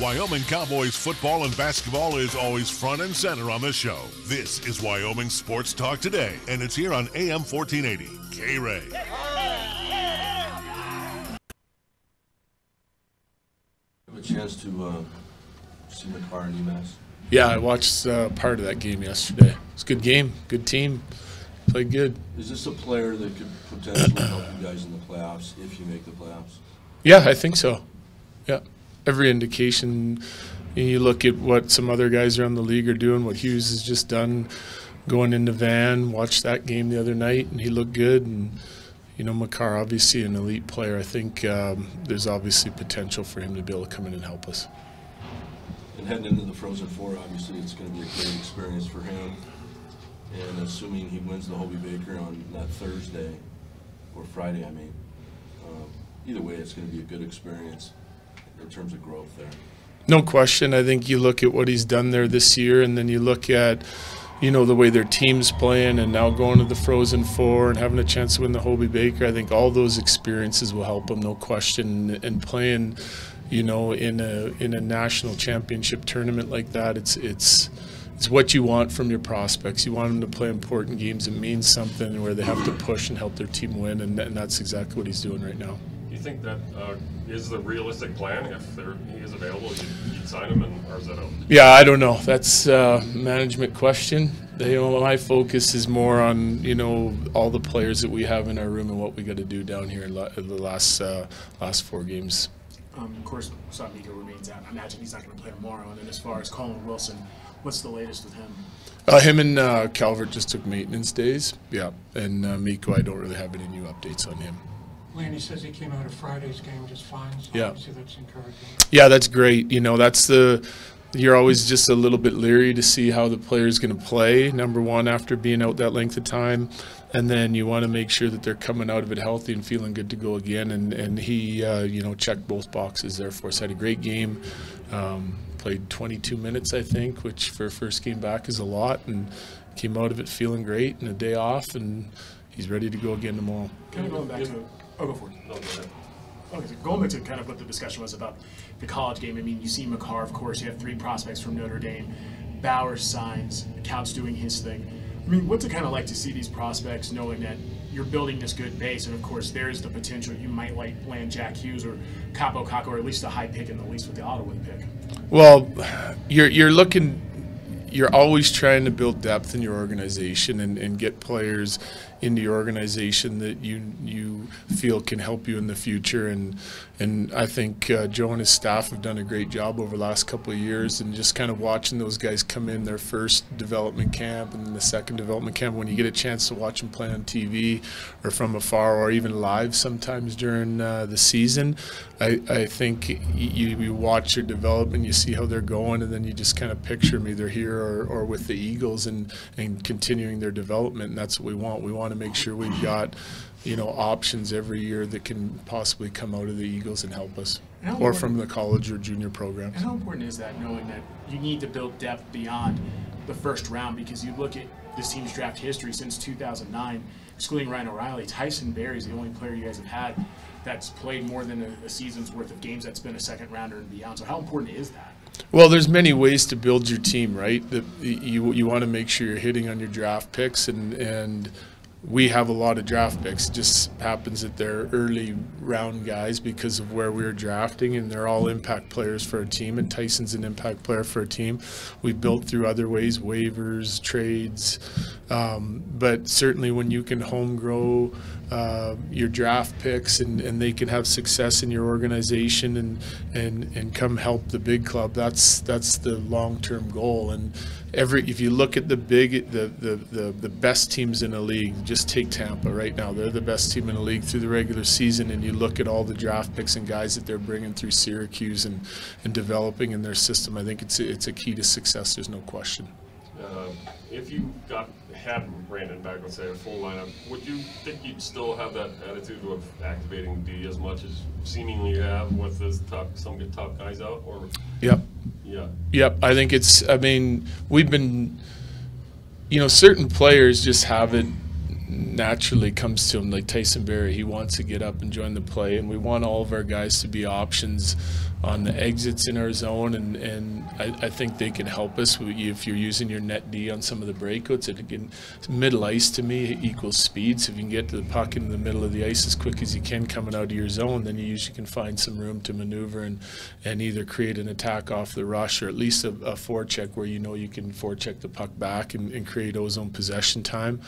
S1: Wyoming Cowboys football and basketball is always front and center on this show. This is Wyoming Sports Talk Today, and it's here on AM 1480, KRAE.
S19: Have a chance to see McCarr and UMass?
S20: Yeah, I watched part of that game yesterday. It's a good game, good team. Played good.
S19: Is this a player that could potentially help you guys in the playoffs if you make the playoffs?
S20: Yeah, I think so. Yeah, every indication, You look at what some other guys around the league are doing, what Hughes has just done, going into Van, watched that game the other night, and he looked good. And Makar, obviously an elite player. I think there's obviously potential for him to be able to come in and help us.
S19: And heading into the Frozen Four, obviously it's going to be a great experience for him. And assuming he wins the Hobie Baker on that Thursday, or Friday, I mean, either way, it's going to be a good experience in terms of growth there.
S20: No question. I think you look at what he's done there this year, and then you look at, the way their team's playing, and now going to the Frozen Four and having a chance to win the Hobie Baker. I think all those experiences will help him, no question. And playing, in a national championship tournament like that, it's what you want from your prospects. You want them to play important games that mean something, where they have to push and help their team win, and that's exactly what he's doing right now.
S21: Do you think that is the realistic plan? If he is available, you'd sign him, or is that out?
S20: Yeah, I don't know. That's a management question. My focus is more on all the players that we have in our room and what we got to do down here in the last 4 games.
S22: Of course, Miko remains out. I imagine he's not going to play tomorrow. And then as far as Colin Wilson, what's the latest with him?
S20: Him and Calvert just took maintenance days. Yeah, and Miko, I don't really have any new updates on him.
S23: Landy says he came out of Friday's game just fine, so
S20: yeah.
S23: Obviously that's encouraging.
S20: Yeah, that's great. You're always just a little bit leery to see how the player's going to play, number one, after being out that length of time. And then you want to make sure that they're coming out of it healthy and feeling good to go again. And he, checked both boxes there for us. Had a great game. Played 22 minutes, I think, which for a first game back is a lot. And came out of it feeling great and a day off. And he's ready to go again tomorrow.
S22: Kind of going back to go for it.
S21: No, go ahead.
S22: Okay, so going back to kind of what the discussion was about the college game. I mean, you see Makar, of course. You have 3 prospects from Notre Dame. Bowers signs. Couch doing his thing. I mean, what's it kind of like to see these prospects knowing that you're building this good base, and of course there's the potential you might land Jack Hughes or Capo Caco, or at least a high pick in the least with the Ottawa pick?
S20: Well, you're always trying to build depth in your organization and get players into your organization that you feel can help you in the future. And I think Joe and his staff have done a great job over the last couple of years, and just kind of watching those guys come in their first development camp and then the second development camp. When you get a chance to watch them play on TV or from afar or even live sometimes during the season, I think you watch their development, you see how they're going, and then you just kind of picture them either here or with the Eagles and continuing their development. And that's what we want. We want to make sure we've got options every year that can possibly come out of the Eagles and help us, or from the college or junior programs.
S22: And how important is that, knowing that you need to build depth beyond the first round? Because you look at this team's draft history since 2009, excluding Ryan O'Reilly, Tyson Berry's the only player you guys have had that's played more than a season's worth of games that's been a second rounder and beyond. So how important is that?
S20: Well, there's many ways to build your team, right? You want to make sure you're hitting on your draft picks, and we have a lot of draft picks. It just happens that they're early round guys because of where we're drafting, and they're all impact players for our team, and Tyson's an impact player for our team. We've built through other ways, waivers, trades, but certainly when you can home grow your draft picks and they can have success in your organization and come help the big club, that's the long-term goal. And if you look at the best teams in the league, just take Tampa right now. They're the best team in the league through the regular season, and you look at all the draft picks and guys that they're bringing through Syracuse and developing in their system. I think it's a key to success. There's no question.
S21: If you had Brandon back, let's say a full lineup, would you think you'd still have that attitude of activating D as much as seemingly you have with some good top guys out? Or
S20: yep.
S21: Yeah.
S20: Yep. I think we've been, certain players just have it naturally comes to him, like Tyson Berry. He wants to get up and join the play, and we want all of our guys to be options on the exits in our zone, and I think they can help us if you're using your net D on some of the breakouts. And again, middle ice to me equals speed, so if you can get to the puck in the middle of the ice as quick as you can coming out of your zone, then you usually can find some room to maneuver and either create an attack off the rush, or at least a forecheck where you can forecheck the puck back and create ozone possession time.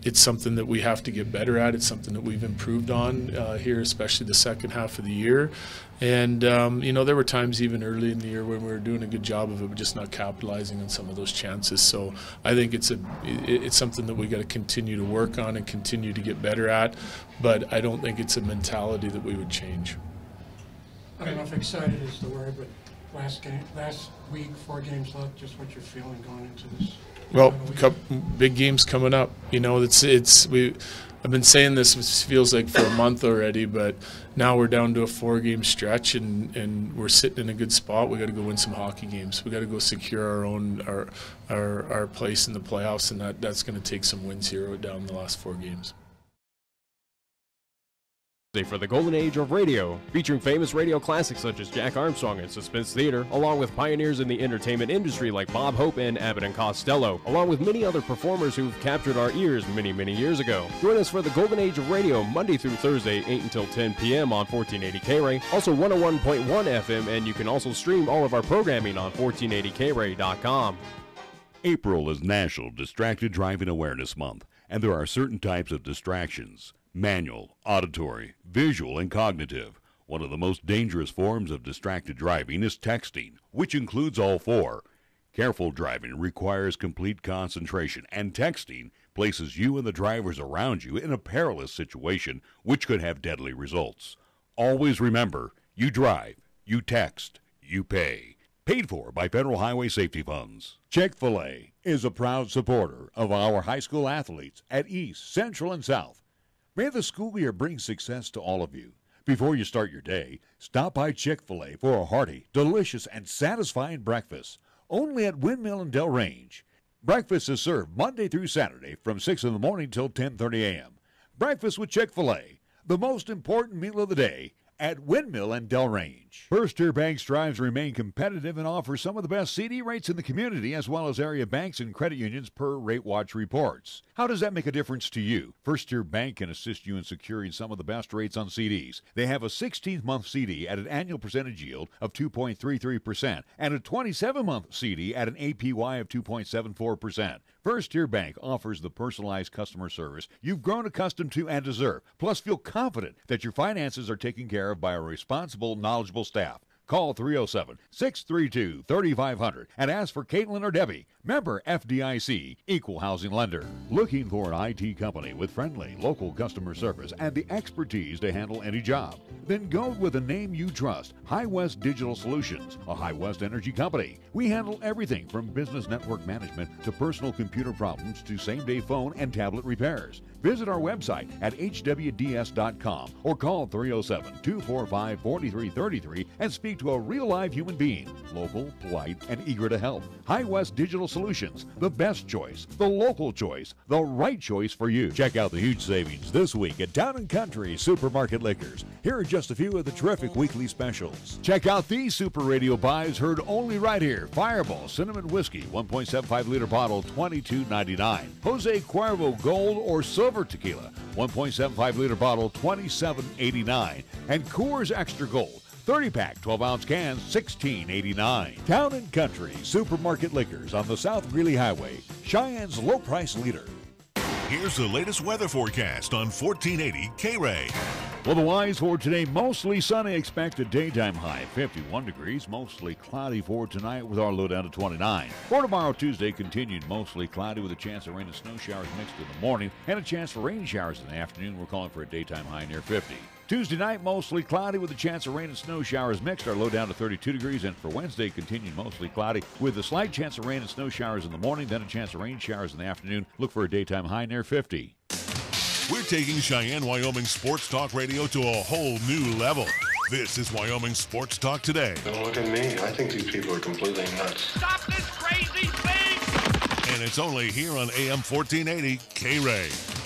S20: It's something that we have to get better at. It's something that we've improved on here, especially the second half of the year. And, there were times even early in the year when we were doing a good job of it, but just not capitalizing on some of those chances. So I think it's something that we got to continue to work on and continue to get better at, but I don't think it's a mentality that we would change.
S23: I don't know if excited is the word, but last week, 4 games left, just what you're feeling going into this?
S20: Well, big games coming up. I've been saying this, it feels like for a month already, but now we're down to a 4-game stretch and we're sitting in a good spot. We got to go win some hockey games. We got to go secure our place in the playoffs, and that's going to take some wins here down the last 4 games.
S3: For the golden age of radio, featuring famous radio classics such as Jack Armstrong and Suspense Theater, along with pioneers in the entertainment industry like Bob Hope and Abbott and Costello, along with many other performers who've captured our ears many, many years ago. Join us for the golden age of radio Monday through Thursday, 8 until 10 p.m. on 1480 KRAE, also 101.1 FM, and you can also stream all of our programming on 1480krae.com.
S8: April is National Distracted Driving Awareness Month, and there are certain types of distractions: manual, auditory, visual, and cognitive. One of the most dangerous forms of distracted driving is texting, which includes all 4. Careful driving requires complete concentration, and texting places you and the drivers around you in a perilous situation, which could have deadly results. Always remember, you drive, you text, you pay. Paid for by Federal Highway Safety Funds. Chick-fil-A is a proud supporter of our high school athletes at East, Central, and South. May the school year bring success to all of you. Before you start your day, stop by Chick-fil-A for a hearty, delicious, and satisfying breakfast, only at Windmill and Del Range. Breakfast is served Monday through Saturday from 6 in the morning till 10:30 a.m. Breakfast with Chick-fil-A, the most important meal of the day, at Windmill and Del Range. First Tier Bank strives to remain competitive and offers some of the best CD rates in the community, as well as area banks and credit unions per Rate Watch reports. How does that make a difference to you? First Tier Bank can assist you in securing some of the best rates on CDs. They have a 16-month CD at an annual percentage yield of 2.33% and a 27-month CD at an APY of 2.74%. First Tier Bank offers the personalized customer service you've grown accustomed to and deserve. Plus, feel confident that your finances are taken care of by a responsible, knowledgeable staff. Call 307-632-3500 and ask for Caitlin or Debbie. Member FDIC, Equal Housing Lender. Looking for an IT company with friendly, local customer service and the expertise to handle any job? Then go with a name you trust, High West Digital Solutions, a High West energy company. We handle everything from business network management to personal computer problems to same-day phone and tablet repairs. Visit our website at hwds.com or call 307-245-4333 and speak to a real live human being, local, polite, and eager to help. High West Digital Solutions, the best choice, the local choice, the right choice for you. Check out the huge savings this week at Town & Country Supermarket Liquors. Here are just a few of the terrific weekly specials. Check out these Super Radio buys heard only right here. Fireball Cinnamon Whiskey, 1.75-liter bottle, $22.99. Jose Cuervo Gold or Silver Tequila, 1.75-liter bottle, $27.89. And Coors Extra Gold, 30-pack, 12-ounce cans, $16.89. Town & Country Supermarket Liquors on the South Greeley Highway, Cheyenne's low-price leader.
S1: Here's the latest weather forecast on 1480 KRAE.
S2: Well, the wise for today, mostly sunny, expect a daytime high 51 degrees, mostly cloudy for tonight with our low down to 29. For tomorrow, Tuesday, continued mostly cloudy with a chance of rain and snow showers mixed in the morning and a chance for rain showers in the afternoon. We're calling for a daytime high near 50. Tuesday night, mostly cloudy with a chance of rain and snow showers mixed. Our low down to 32 degrees. And for Wednesday, continued mostly cloudy with a slight chance of rain and snow showers in the morning, then a chance of rain showers in the afternoon. Look for a daytime high near 50.
S1: We're taking Cheyenne, Wyoming Sports Talk Radio to a whole new level. This is Wyoming Sports Talk Today.
S4: Don't look at me. I think these people are completely nuts.
S1: Stop this crazy thing! And it's only here on AM 1480 KRAE.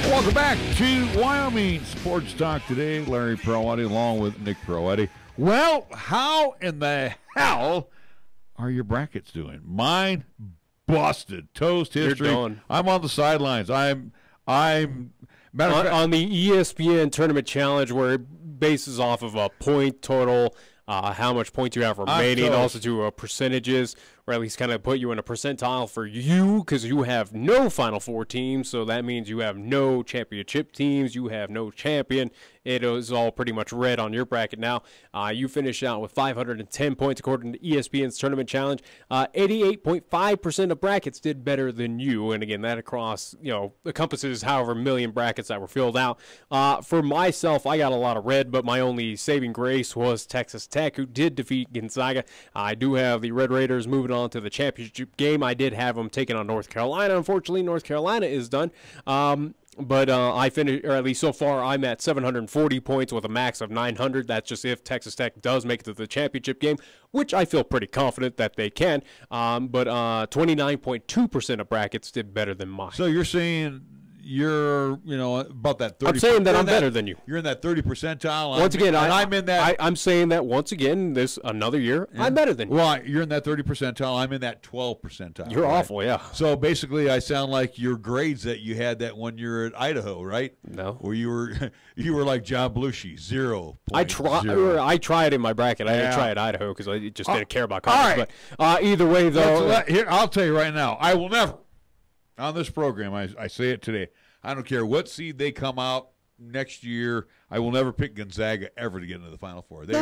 S2: Welcome back to Wyoming Sports Talk Today. Larry Peroetti along with Nick Peroetti. Well, how in the hell are your brackets doing? Mine busted. Toast history.
S3: You're done.
S2: I'm on the sidelines. I'm
S3: On the ESPN Tournament Challenge, where it bases off of a point total, how much points you have remaining, also to percentages, or at least kind of put you in a percentile for you, because you have no Final Four teams, so that means you have no championship teams, you have no champion. It is all pretty much red on your bracket now. You finish out with 510 points according to ESPN's Tournament Challenge. 88.5% of brackets did better than you, and again, that across, encompasses however million brackets that were filled out. For myself, I got a lot of red, but my only saving grace was Texas Tech, who did defeat Gonzaga. I do have the Red Raiders moving on to the championship game. I did have them taking on North Carolina. Unfortunately, North Carolina is done. But I finished, or at least so far, I'm at 740 points with a max of 900. That's just if Texas Tech does make it to the championship game, which I feel pretty confident that they can. But 29.2% of brackets did better than mine.
S2: So you're saying you're, about that 30%.
S3: I'm saying that I'm better than you.
S2: You're in that 30 percentile.
S3: Once again,
S2: I'm in that.
S3: I'm saying that once again, this another year, I'm better than you.
S2: Well, you're in that 30 percentile. I'm in that 12 percentile.
S3: You're awful, yeah.
S2: So basically, I sound like your grades that you had that one year at Idaho, right?
S3: No.
S2: Where you were like John Belushi, 0.
S3: I tried in my bracket. I didn't try at Idaho because I just didn't care about college. Right. But either way, though,
S2: here I'll tell you right now, I will never. On this program, I say it today, I don't care what seed they come out next year, I will never pick Gonzaga ever to get into the Final Four. They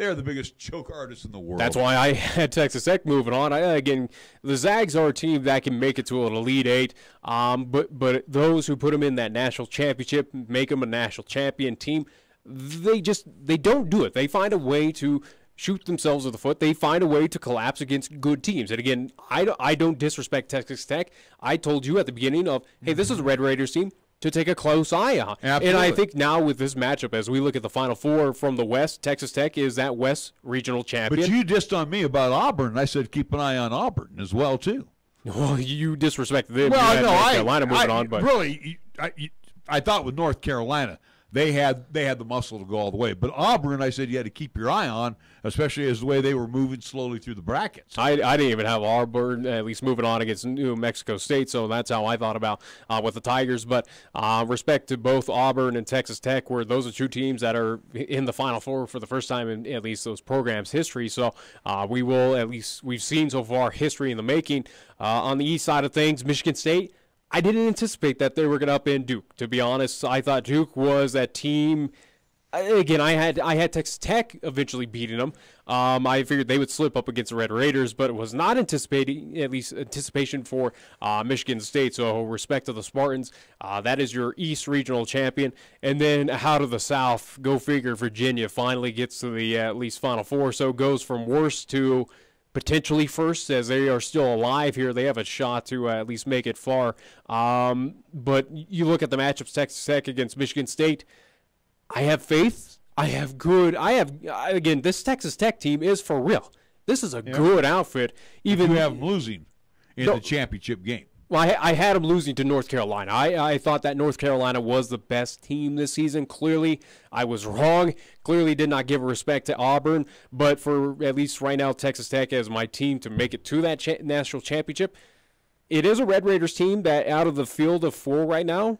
S2: are the biggest choke artists in the world.
S3: That's why I had Texas Tech moving on. Again, the Zags are a team that can make it to an Elite Eight, but those who put them in that national championship, make them a national champion team, they don't do it. They find a way to shoot themselves in the foot. They find a way to collapse against good teams. And again, I don't disrespect Texas Tech. I told you at the beginning of, hey, this is a Red Raiders team to take a close eye on.
S2: Absolutely.
S3: And I think now with this matchup, as we look at the Final Four from the West, Texas Tech is that West regional champion.
S2: But you dissed on me about Auburn. I said keep an eye on Auburn as well, too.
S3: Well, you disrespected them.
S2: Well,
S3: North Carolina moving on, but
S2: really, I thought with North Carolina, they had the muscle to go all the way. But Auburn, I said you had to keep your eye on, especially as the way they were moving slowly through the brackets.
S3: I didn't even have Auburn at least moving on against New Mexico State, so that's how I thought about with the Tigers. But respect to both Auburn and Texas Tech, where those are two teams that are in the Final Four for the first time in at least those programs' history. So we've seen so far history in the making. On the east side of things, Michigan State, I didn't anticipate that they were going to upend Duke. To be honest, I thought Duke was that team. Again, I had Texas Tech eventually beating them. I figured they would slip up against the Red Raiders, but it was not anticipation for Michigan State. So respect to the Spartans. That is your East Regional champion. And then out of the South, go figure, Virginia finally gets to the at least Final Four. So goes from worst to potentially first, as they are still alive here. They have a shot to at least make it far. But you look at the matchups, Texas Tech against Michigan State. I have faith. Again, this Texas Tech team is for real. This is a good outfit. Even
S2: you have them losing in the championship game.
S3: Well, I had them losing to North Carolina. I thought that North Carolina was the best team this season. Clearly, I was wrong. Clearly did not give respect to Auburn. But for at least right now, Texas Tech as my team to make it to that national championship, it is a Red Raiders team that out of the field of four right now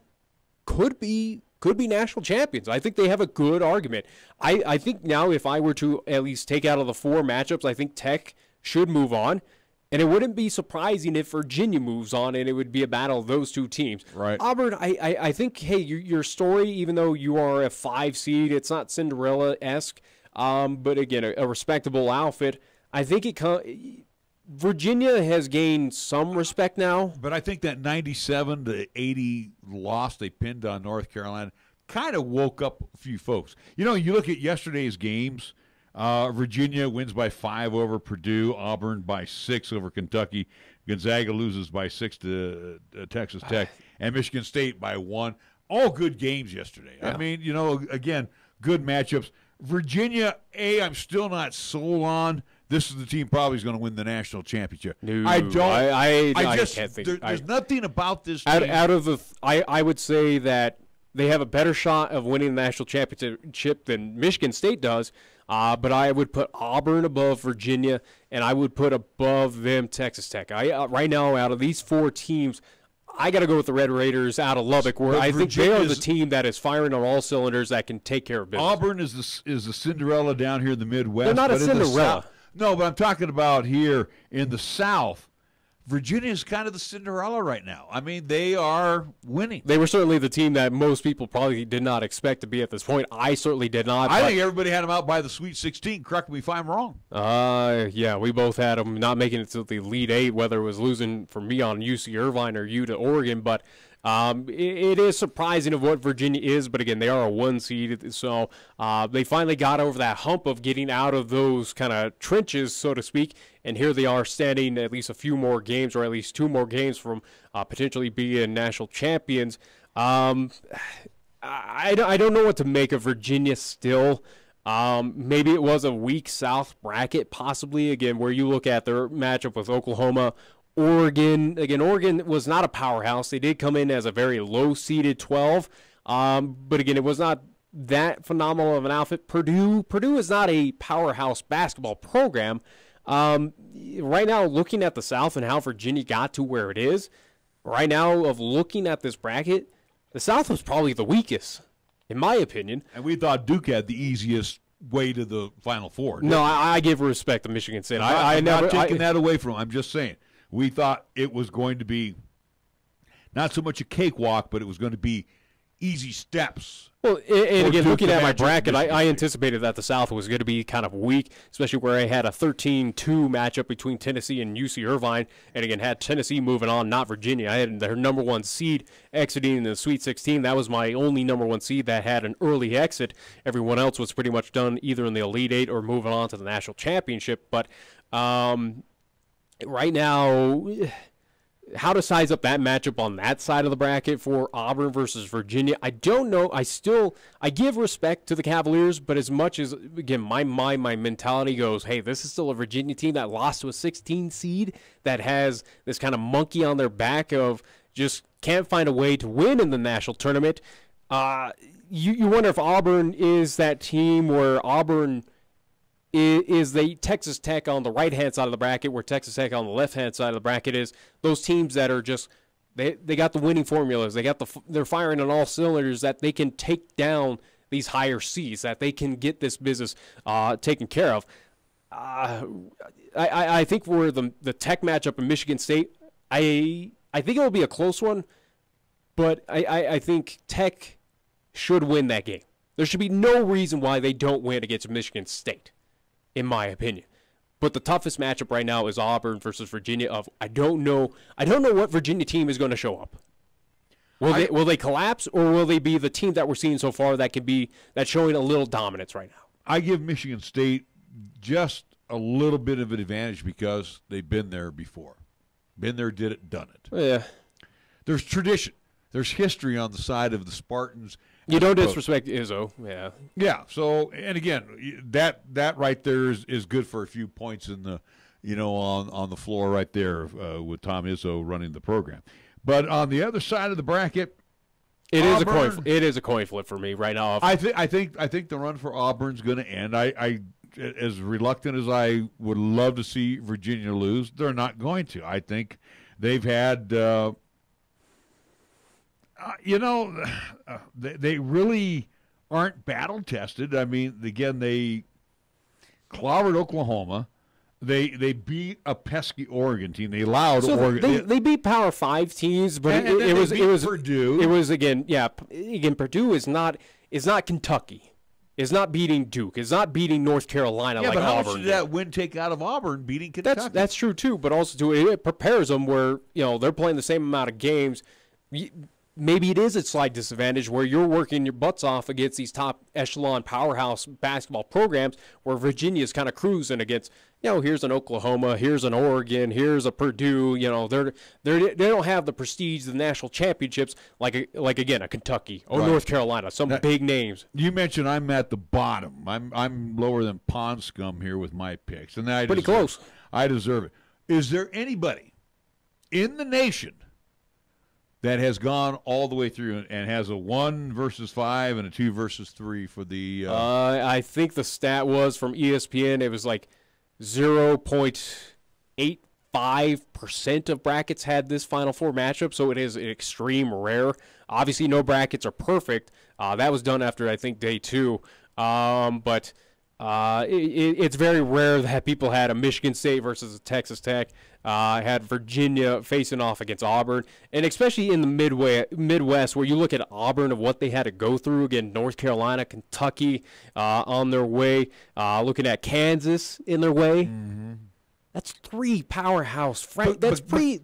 S3: could be national champions. I think they have a good argument. I think now if I were to at least take out of the four matchups, I think Tech should move on. And it wouldn't be surprising if Virginia moves on and it would be a battle of those two teams.
S2: Right.
S3: Auburn, I think, hey, your story, even though you are a 5 seed, it's not Cinderella-esque, but again, a respectable outfit. I think Virginia has gained some respect now.
S2: But I think that 97-80 loss they pinned on North Carolina kind of woke up a few folks. You look at yesterday's games. Virginia wins by 5 over Purdue, Auburn by 6 over Kentucky, Gonzaga loses by 6 to Texas Tech, and Michigan State by 1. All good games yesterday. Yeah. I mean, again, good matchups. Virginia, I'm still not sold on. This is the team probably is going to win the national championship.
S3: No,
S2: I don't.
S3: I just can't think.
S2: There's nothing about this team.
S3: Out of the, I would say that they have a better shot of winning the national championship than Michigan State does. But I would put Auburn above Virginia, and I would put above them Texas Tech. Right now, out of these 4 teams, I got to go with the Red Raiders out of Lubbock, where I think they are the team that is firing on all cylinders that can take care of business.
S2: Auburn is the Cinderella down here in the Midwest.
S3: They're not a Cinderella.
S2: No, but I'm talking about here in the South. Virginia is kind of the Cinderella right now. I mean, they are winning.
S3: They were certainly the team that most people probably did not expect to be at this point. I certainly did not.
S2: I think everybody had them out by the Sweet 16. Correct me if I'm wrong.
S3: Yeah, we both had them not making it to the Elite Eight, whether it was losing for me on UC Irvine or U to Oregon. But it is surprising of what Virginia is. But, again, they are a 1 seed. So they finally got over that hump of getting out of those kind of trenches, so to speak. And here they are standing at least a few more games, or at least 2 more games from potentially being national champions. I don't know what to make of Virginia still. Maybe it was a weak South bracket, possibly, again, where you look at their matchup with Oklahoma, Oregon. Again, Oregon was not a powerhouse. They did come in as a very low-seeded 12. But, again, it was not that phenomenal of an outfit. Purdue is not a powerhouse basketball program. Right now, looking at the South and how Virginia got to where it is, right now, of looking at this bracket, the South was probably the weakest, in my opinion.
S2: And we thought Duke had the easiest way to the Final Four.
S3: No, I give respect to Michigan State.
S2: I'm not taking that away from them. I'm just saying we thought it was going to be not so much a cakewalk, but it was going to be easy steps.
S3: Well, and again, looking at my bracket, I anticipated that the South was going to be kind of weak, especially where I had a 13-2 matchup between Tennessee and UC Irvine, and again, had Tennessee moving on, not Virginia. I had their number 1 seed exiting in the Sweet 16. That was my only number 1 seed that had an early exit. Everyone else was pretty much done either in the Elite Eight or moving on to the National Championship. But right now, how to size up that matchup on that side of the bracket for Auburn versus Virginia, I don't know. I give respect to the Cavaliers, but as much as, again, my mentality goes, hey, this is still a Virginia team that lost to a 16 seed that has this kind of monkey on their back of just can't find a way to win in the national tournament. You wonder if Auburn is that team where Auburn is the Texas Tech on the right-hand side of the bracket, where Texas Tech on the left-hand side of the bracket is those teams that are just they got the winning formulas. They're firing on all cylinders that they can take down these higher seeds, that they can get this business taken care of. I think for the Tech matchup in Michigan State, I think it will be a close one, but I think Tech should win that game. There should be no reason why they don't win against Michigan State, in my opinion. But the toughest matchup right now is Auburn versus Virginia. I don't know what Virginia team is going to show up. Will they collapse, or will they be the team that we're seeing so far that's showing a little dominance right now?
S2: I give Michigan State just a little bit of an advantage because they've been there before. Been there, did it, done it.
S3: Yeah.
S2: There's tradition. There's history on the side of the Spartans.
S3: You don't disrespect Izzo, yeah.
S2: Yeah. So, and again, that right there is good for a few points in the, on the floor right there with Tom Izzo running the program. But on the other side of the bracket,
S3: it is a coin flip for me right now.
S2: I think the run for Auburn's going to end. I as reluctant as I would love to see Virginia lose, they're not going to. I think they've had. They really aren't battle tested. I mean, again, they clobbered Oklahoma. They beat a pesky Oregon team. They allowed Oregon.
S3: They beat Power 5 teams, but it was
S2: Purdue.
S3: It was again Purdue is not Kentucky. It's not beating Duke. It's not beating North Carolina like Auburn.
S2: How much did that win take out of Auburn beating Kentucky?
S3: That's true too, but also it prepares them where they're playing the same amount of games. Maybe it is a slight disadvantage where you're working your butts off against these top echelon powerhouse basketball programs where Virginia's kind of cruising against, here's an Oklahoma, here's an Oregon, here's a Purdue. They don't have the prestige of the national championships like again a Kentucky or North Carolina, big names.
S2: You mentioned I'm at the bottom. I'm lower than pond scum here with my picks, and
S3: pretty close.
S2: I deserve it. Is there anybody in the nation that has gone all the way through and has a 1 versus 5 and a 2 versus 3 for the
S3: I think the stat was from ESPN. It was like 0.85 5% of brackets had this Final Four matchup, so it is an extreme rare. Obviously, no brackets are perfect. That was done after, I think, day 2. But it's very rare that people had a Michigan State versus a Texas Tech. Had Virginia facing off against Auburn, and especially in the Midwest, where you look at Auburn of what they had to go through. Again, North Carolina, Kentucky on their way. Looking at Kansas in their way. Mm-hmm. That's 3 powerhouse. That's three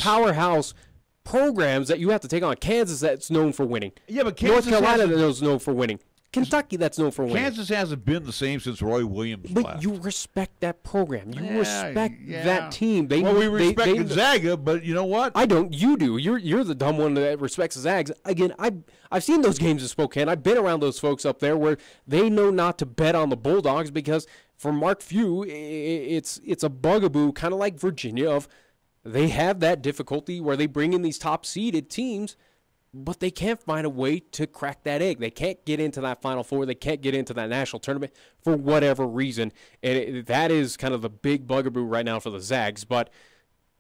S3: powerhouse programs that you have to take on. Kansas, that's known for winning.
S2: Yeah, but Kansas
S3: North Carolina, that's known for winning. Kentucky, that's known for winning.
S2: Kansas hasn't been the same since Roy Williams left.
S3: But you respect that program. You respect that team.
S2: We respect Gonzaga, but you know what?
S3: I don't. You do. You're the dumb one that respects the Zags. Again, I've seen those games in Spokane. I've been around those folks up there where they know not to bet on the Bulldogs because for Mark Few, it's a bugaboo, kind of like Virginia. Of they have that difficulty where they bring in these top-seeded teams, but they can't find a way to crack that egg. They can't get into that Final Four. They can't get into that national tournament for whatever reason. And that is kind of the big bugaboo right now for the Zags. But,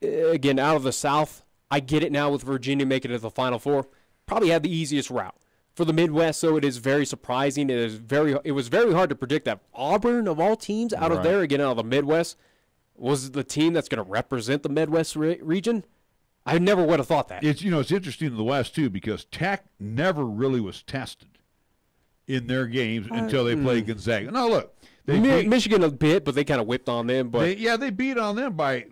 S3: again, out of the South, I get it now with Virginia making it to the Final Four. Probably had the easiest route. For the Midwest, though, it is very surprising. It was very hard to predict that Auburn, of all teams, out of there, again, out of the Midwest, was the team that's going to represent the Midwest region. I never would have thought that.
S2: It's interesting in the West too because Tech never really was tested in their games until they played Gonzaga. No, look,
S3: they beat Michigan a bit, but they kind of whipped on them. But
S2: they beat on them by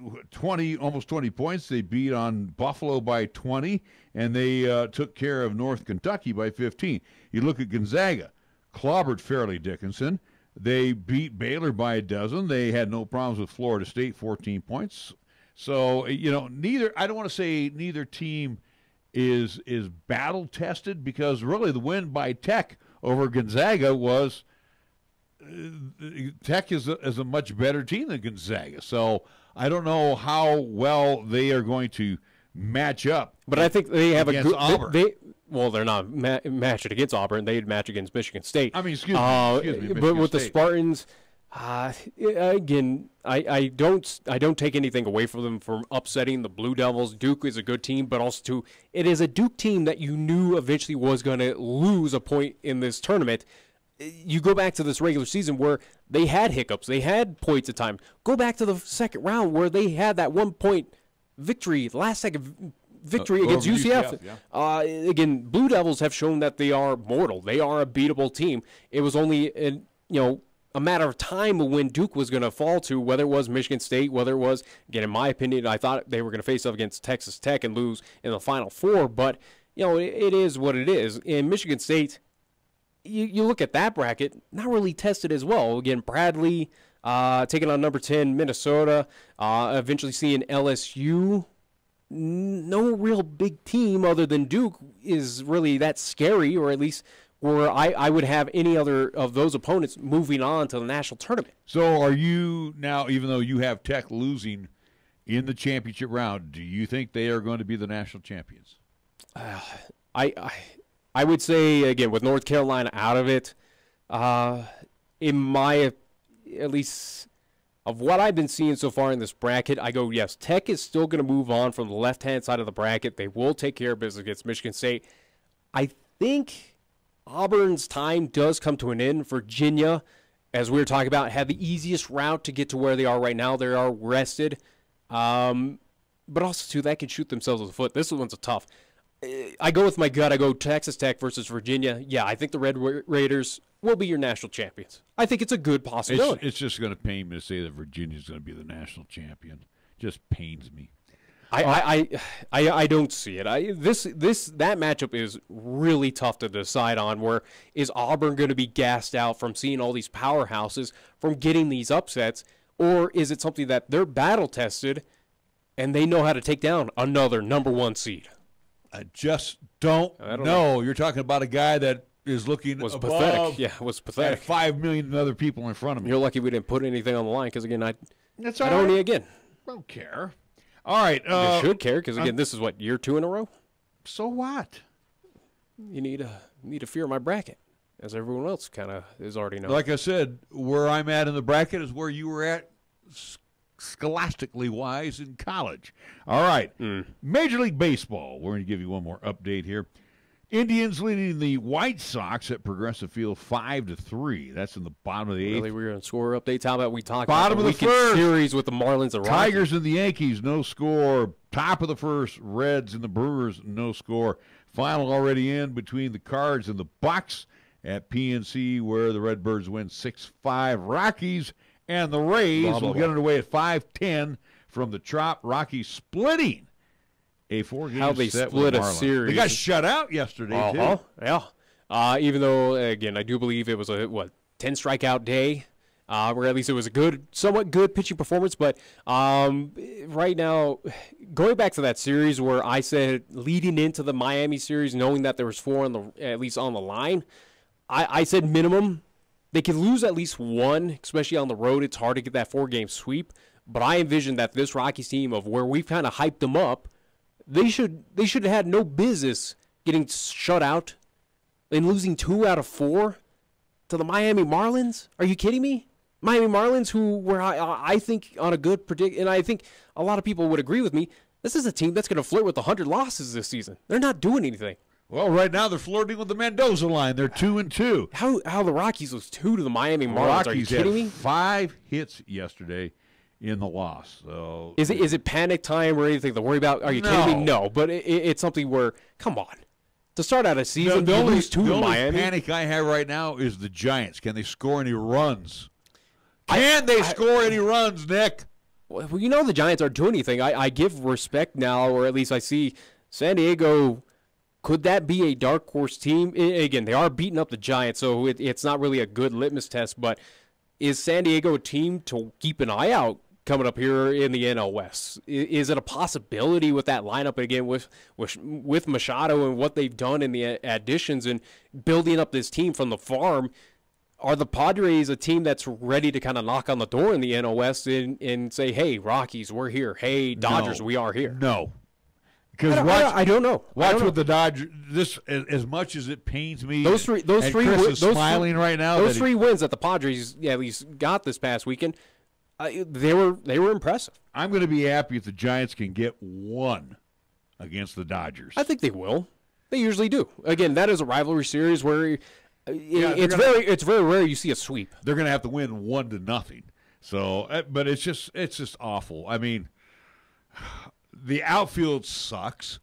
S2: almost 20 points. They beat on Buffalo by 20, and they took care of North Kentucky by 15. You look at Gonzaga, clobbered Fairleigh Dickinson. They beat Baylor by a dozen. They had no problems with Florida State, 14 points. So, I don't want to say neither team is battle tested because really the win by Tech over Gonzaga was Tech is a much better team than Gonzaga. So I don't know how well they are going to match up.
S3: But I think they have
S2: against Auburn.
S3: They're not matched against Auburn. They'd match against Michigan State.
S2: I mean, excuse me.
S3: But with the Spartans. Again, I don't take anything away from them from upsetting the Blue Devils. Duke is a good team, but also too, it is a Duke team that you knew eventually was going to lose a point in this tournament. You go back to this regular season where they had hiccups, they had points at time. Go back to the second round where they had that 1-point victory, last second victory against UCF. Again, Blue Devils have shown that they are mortal. They are a beatable team. It was only a matter of time when Duke was going to fall to, whether it was Michigan State, whether it was, again, in my opinion, I thought they were going to face up against Texas Tech and lose in the Final Four, but, it is what it is. In Michigan State, you look at that bracket, not really tested as well. Again, Bradley taking on number 10, Minnesota, eventually seeing LSU. No real big team other than Duke is really that scary, or at least where I would have any other of those opponents moving on to the national tournament.
S2: So are you now, even though you have Tech losing in the championship round, do you think they are going to be the national champions?
S3: I would say, again, with North Carolina out of it, in my, at least of what I've been seeing so far in this bracket, I go, yes, Tech is still going to move on from the left-hand side of the bracket. They will take care of business against Michigan State. I think Auburn's time does come to an end. Virginia, as we were talking about, had the easiest route to get to where they are right now. They are rested. But also, too, that can shoot themselves in the foot. This one's a tough. I go with my gut. I go Texas Tech versus Virginia. Yeah, I think the Red Raiders will be your national champions. I think it's a good possibility.
S2: It's just going to pain me to say that Virginia's going to be the national champion. Just pains me.
S3: I don't see it. That matchup is really tough to decide on. Where is Auburn going to be gassed out from seeing all these powerhouses, from getting these upsets, or is it something that they're battle tested and they know how to take down another number 1 seed?
S2: I just don't know. You're talking about a guy that is looking above
S3: pathetic. Yeah, was pathetic.
S2: 5 million other people in front of me.
S3: You're lucky we didn't put anything on the line because again, I
S2: don't care. All right.
S3: You should care because, again, this is what, year 2 in a row?
S2: So what?
S3: You need to fear my bracket, as everyone else kind of is already knowing.
S2: Like I said, where I'm at in the bracket is where you were at scholastically wise in college. All right. Major League Baseball. We're going to give you one more update here. Indians leading the White Sox at Progressive Field 5-3. That's in the bottom of the 8th.
S3: Really, we're going to score updates. How about we talk
S2: Bottom
S3: about the
S2: of the first
S3: series with the Marlins and Rockies?
S2: Tigers and the Yankees, no score. Top of the first, Reds and the Brewers, no score. Final already in between the Cards and the Bucks at PNC, where the Redbirds win 6-5. Rockies and the Rays will get underway at 5:10 from the Trop. Rockies splitting a 4-game
S3: How they
S2: set
S3: split
S2: with
S3: a
S2: Marlins.
S3: series.
S2: They got shut out yesterday, too.
S3: Yeah. Even though, again, I do believe it was a 10 strikeout day, or at least it was a somewhat good pitching performance. But right now, going back to that series where I said leading into the Miami series, knowing that there was 4 at least on the line, I said minimum. They could lose at least one, especially on the road. It's hard to get that 4-game sweep. But I envision that this Rockies team, of where we've kind of hyped them up, they should have had no business getting shut out and losing 2 out of 4 to the Miami Marlins. Are you kidding me? Miami Marlins, who were I think on a good predict, and I think a lot of people would agree with me. This is a team that's going to flirt with 100 losses this season. They're not doing anything.
S2: Well, right now they're flirting with the Mendoza line. They're 2-2.
S3: How the Rockies was 2 to the Miami Marlins?
S2: Rockies
S3: Are you kidding
S2: had
S3: me?
S2: 5 hits yesterday in the loss. So
S3: Is it panic time or anything to worry about? Are you kidding me? No, but it's something where, come on. To start out a season,
S2: the only,
S3: lose 2
S2: the
S3: to
S2: only
S3: Miami.
S2: panic I have right now is the Giants. Can they score any runs? Can they score any runs, Nick?
S3: Well, you know the Giants aren't doing anything. I give respect now, or at least I see San Diego. Could that be a dark horse team? Again, they are beating up the Giants, so it's not really a good litmus test, but is San Diego a team to keep an eye out coming up here in the NL West? Is it a possibility with that lineup again with Machado and what they've done in the additions and building up this team from the farm? Are the Padres a team that's ready to kind of knock on the door in the NL West and say, hey, Rockies, we're here. Hey, Dodgers, we are here?
S2: No. Because
S3: I don't know.
S2: Watch with the Dodgers. This, as much as it pains me,
S3: those three
S2: Chris is smiling right now.
S3: Those 3 wins that the Padres at least got this past weekend, they were impressive.
S2: I'm going to be happy if the Giants can get 1 against the Dodgers.
S3: I think they will. They usually do. Again, that is a rivalry series where it's very rare you see a sweep.
S2: They're going to have to win 1-0. So, but it's just awful. I mean, the outfield sucks.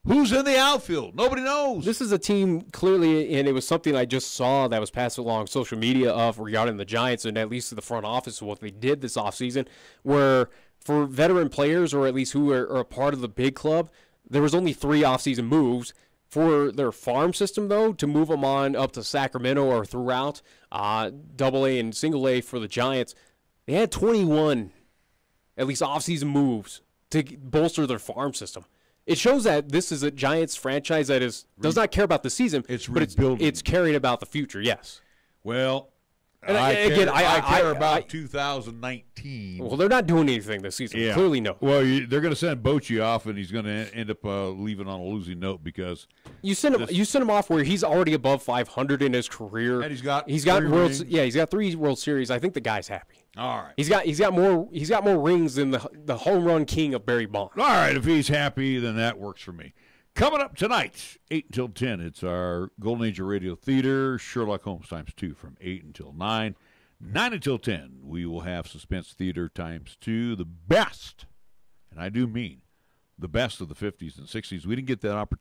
S2: Who's in the outfield? Nobody knows.
S3: This is a team clearly, and it was something I just saw that was passed along social media regarding the Giants and at least the front office of what they did this offseason, where for veteran players or at least who are a part of the big club, there was only 3 offseason moves. For their farm system, though, to move them on up to Sacramento or throughout Double-A and Single-A for the Giants, they had 21 at least offseason moves to bolster their farm system. It shows that this is a Giants franchise that does not care about the season, but it's caring about the future, yes.
S2: Well,
S3: and
S2: I care about 2019.
S3: Well, they're not doing anything this season. Yeah. Clearly, no.
S2: Well, they're going to send Bochy off, and he's going to end up leaving on a losing note because
S3: you send him off where he's already above 500 in his career,
S2: and he's got
S3: 3 World Series. I think the guy's happy.
S2: All right,
S3: he's got more rings than the home run king of Barry Bonds.
S2: All right, if he's happy, then that works for me. Coming up tonight, 8 until 10, it's our Golden Age of Radio Theater, Sherlock Holmes ×2 from 8 until 9. 9 until 10, we will have Suspense Theater ×2, the best, and I do mean the best of the 50s and 60s. We didn't get that opportunity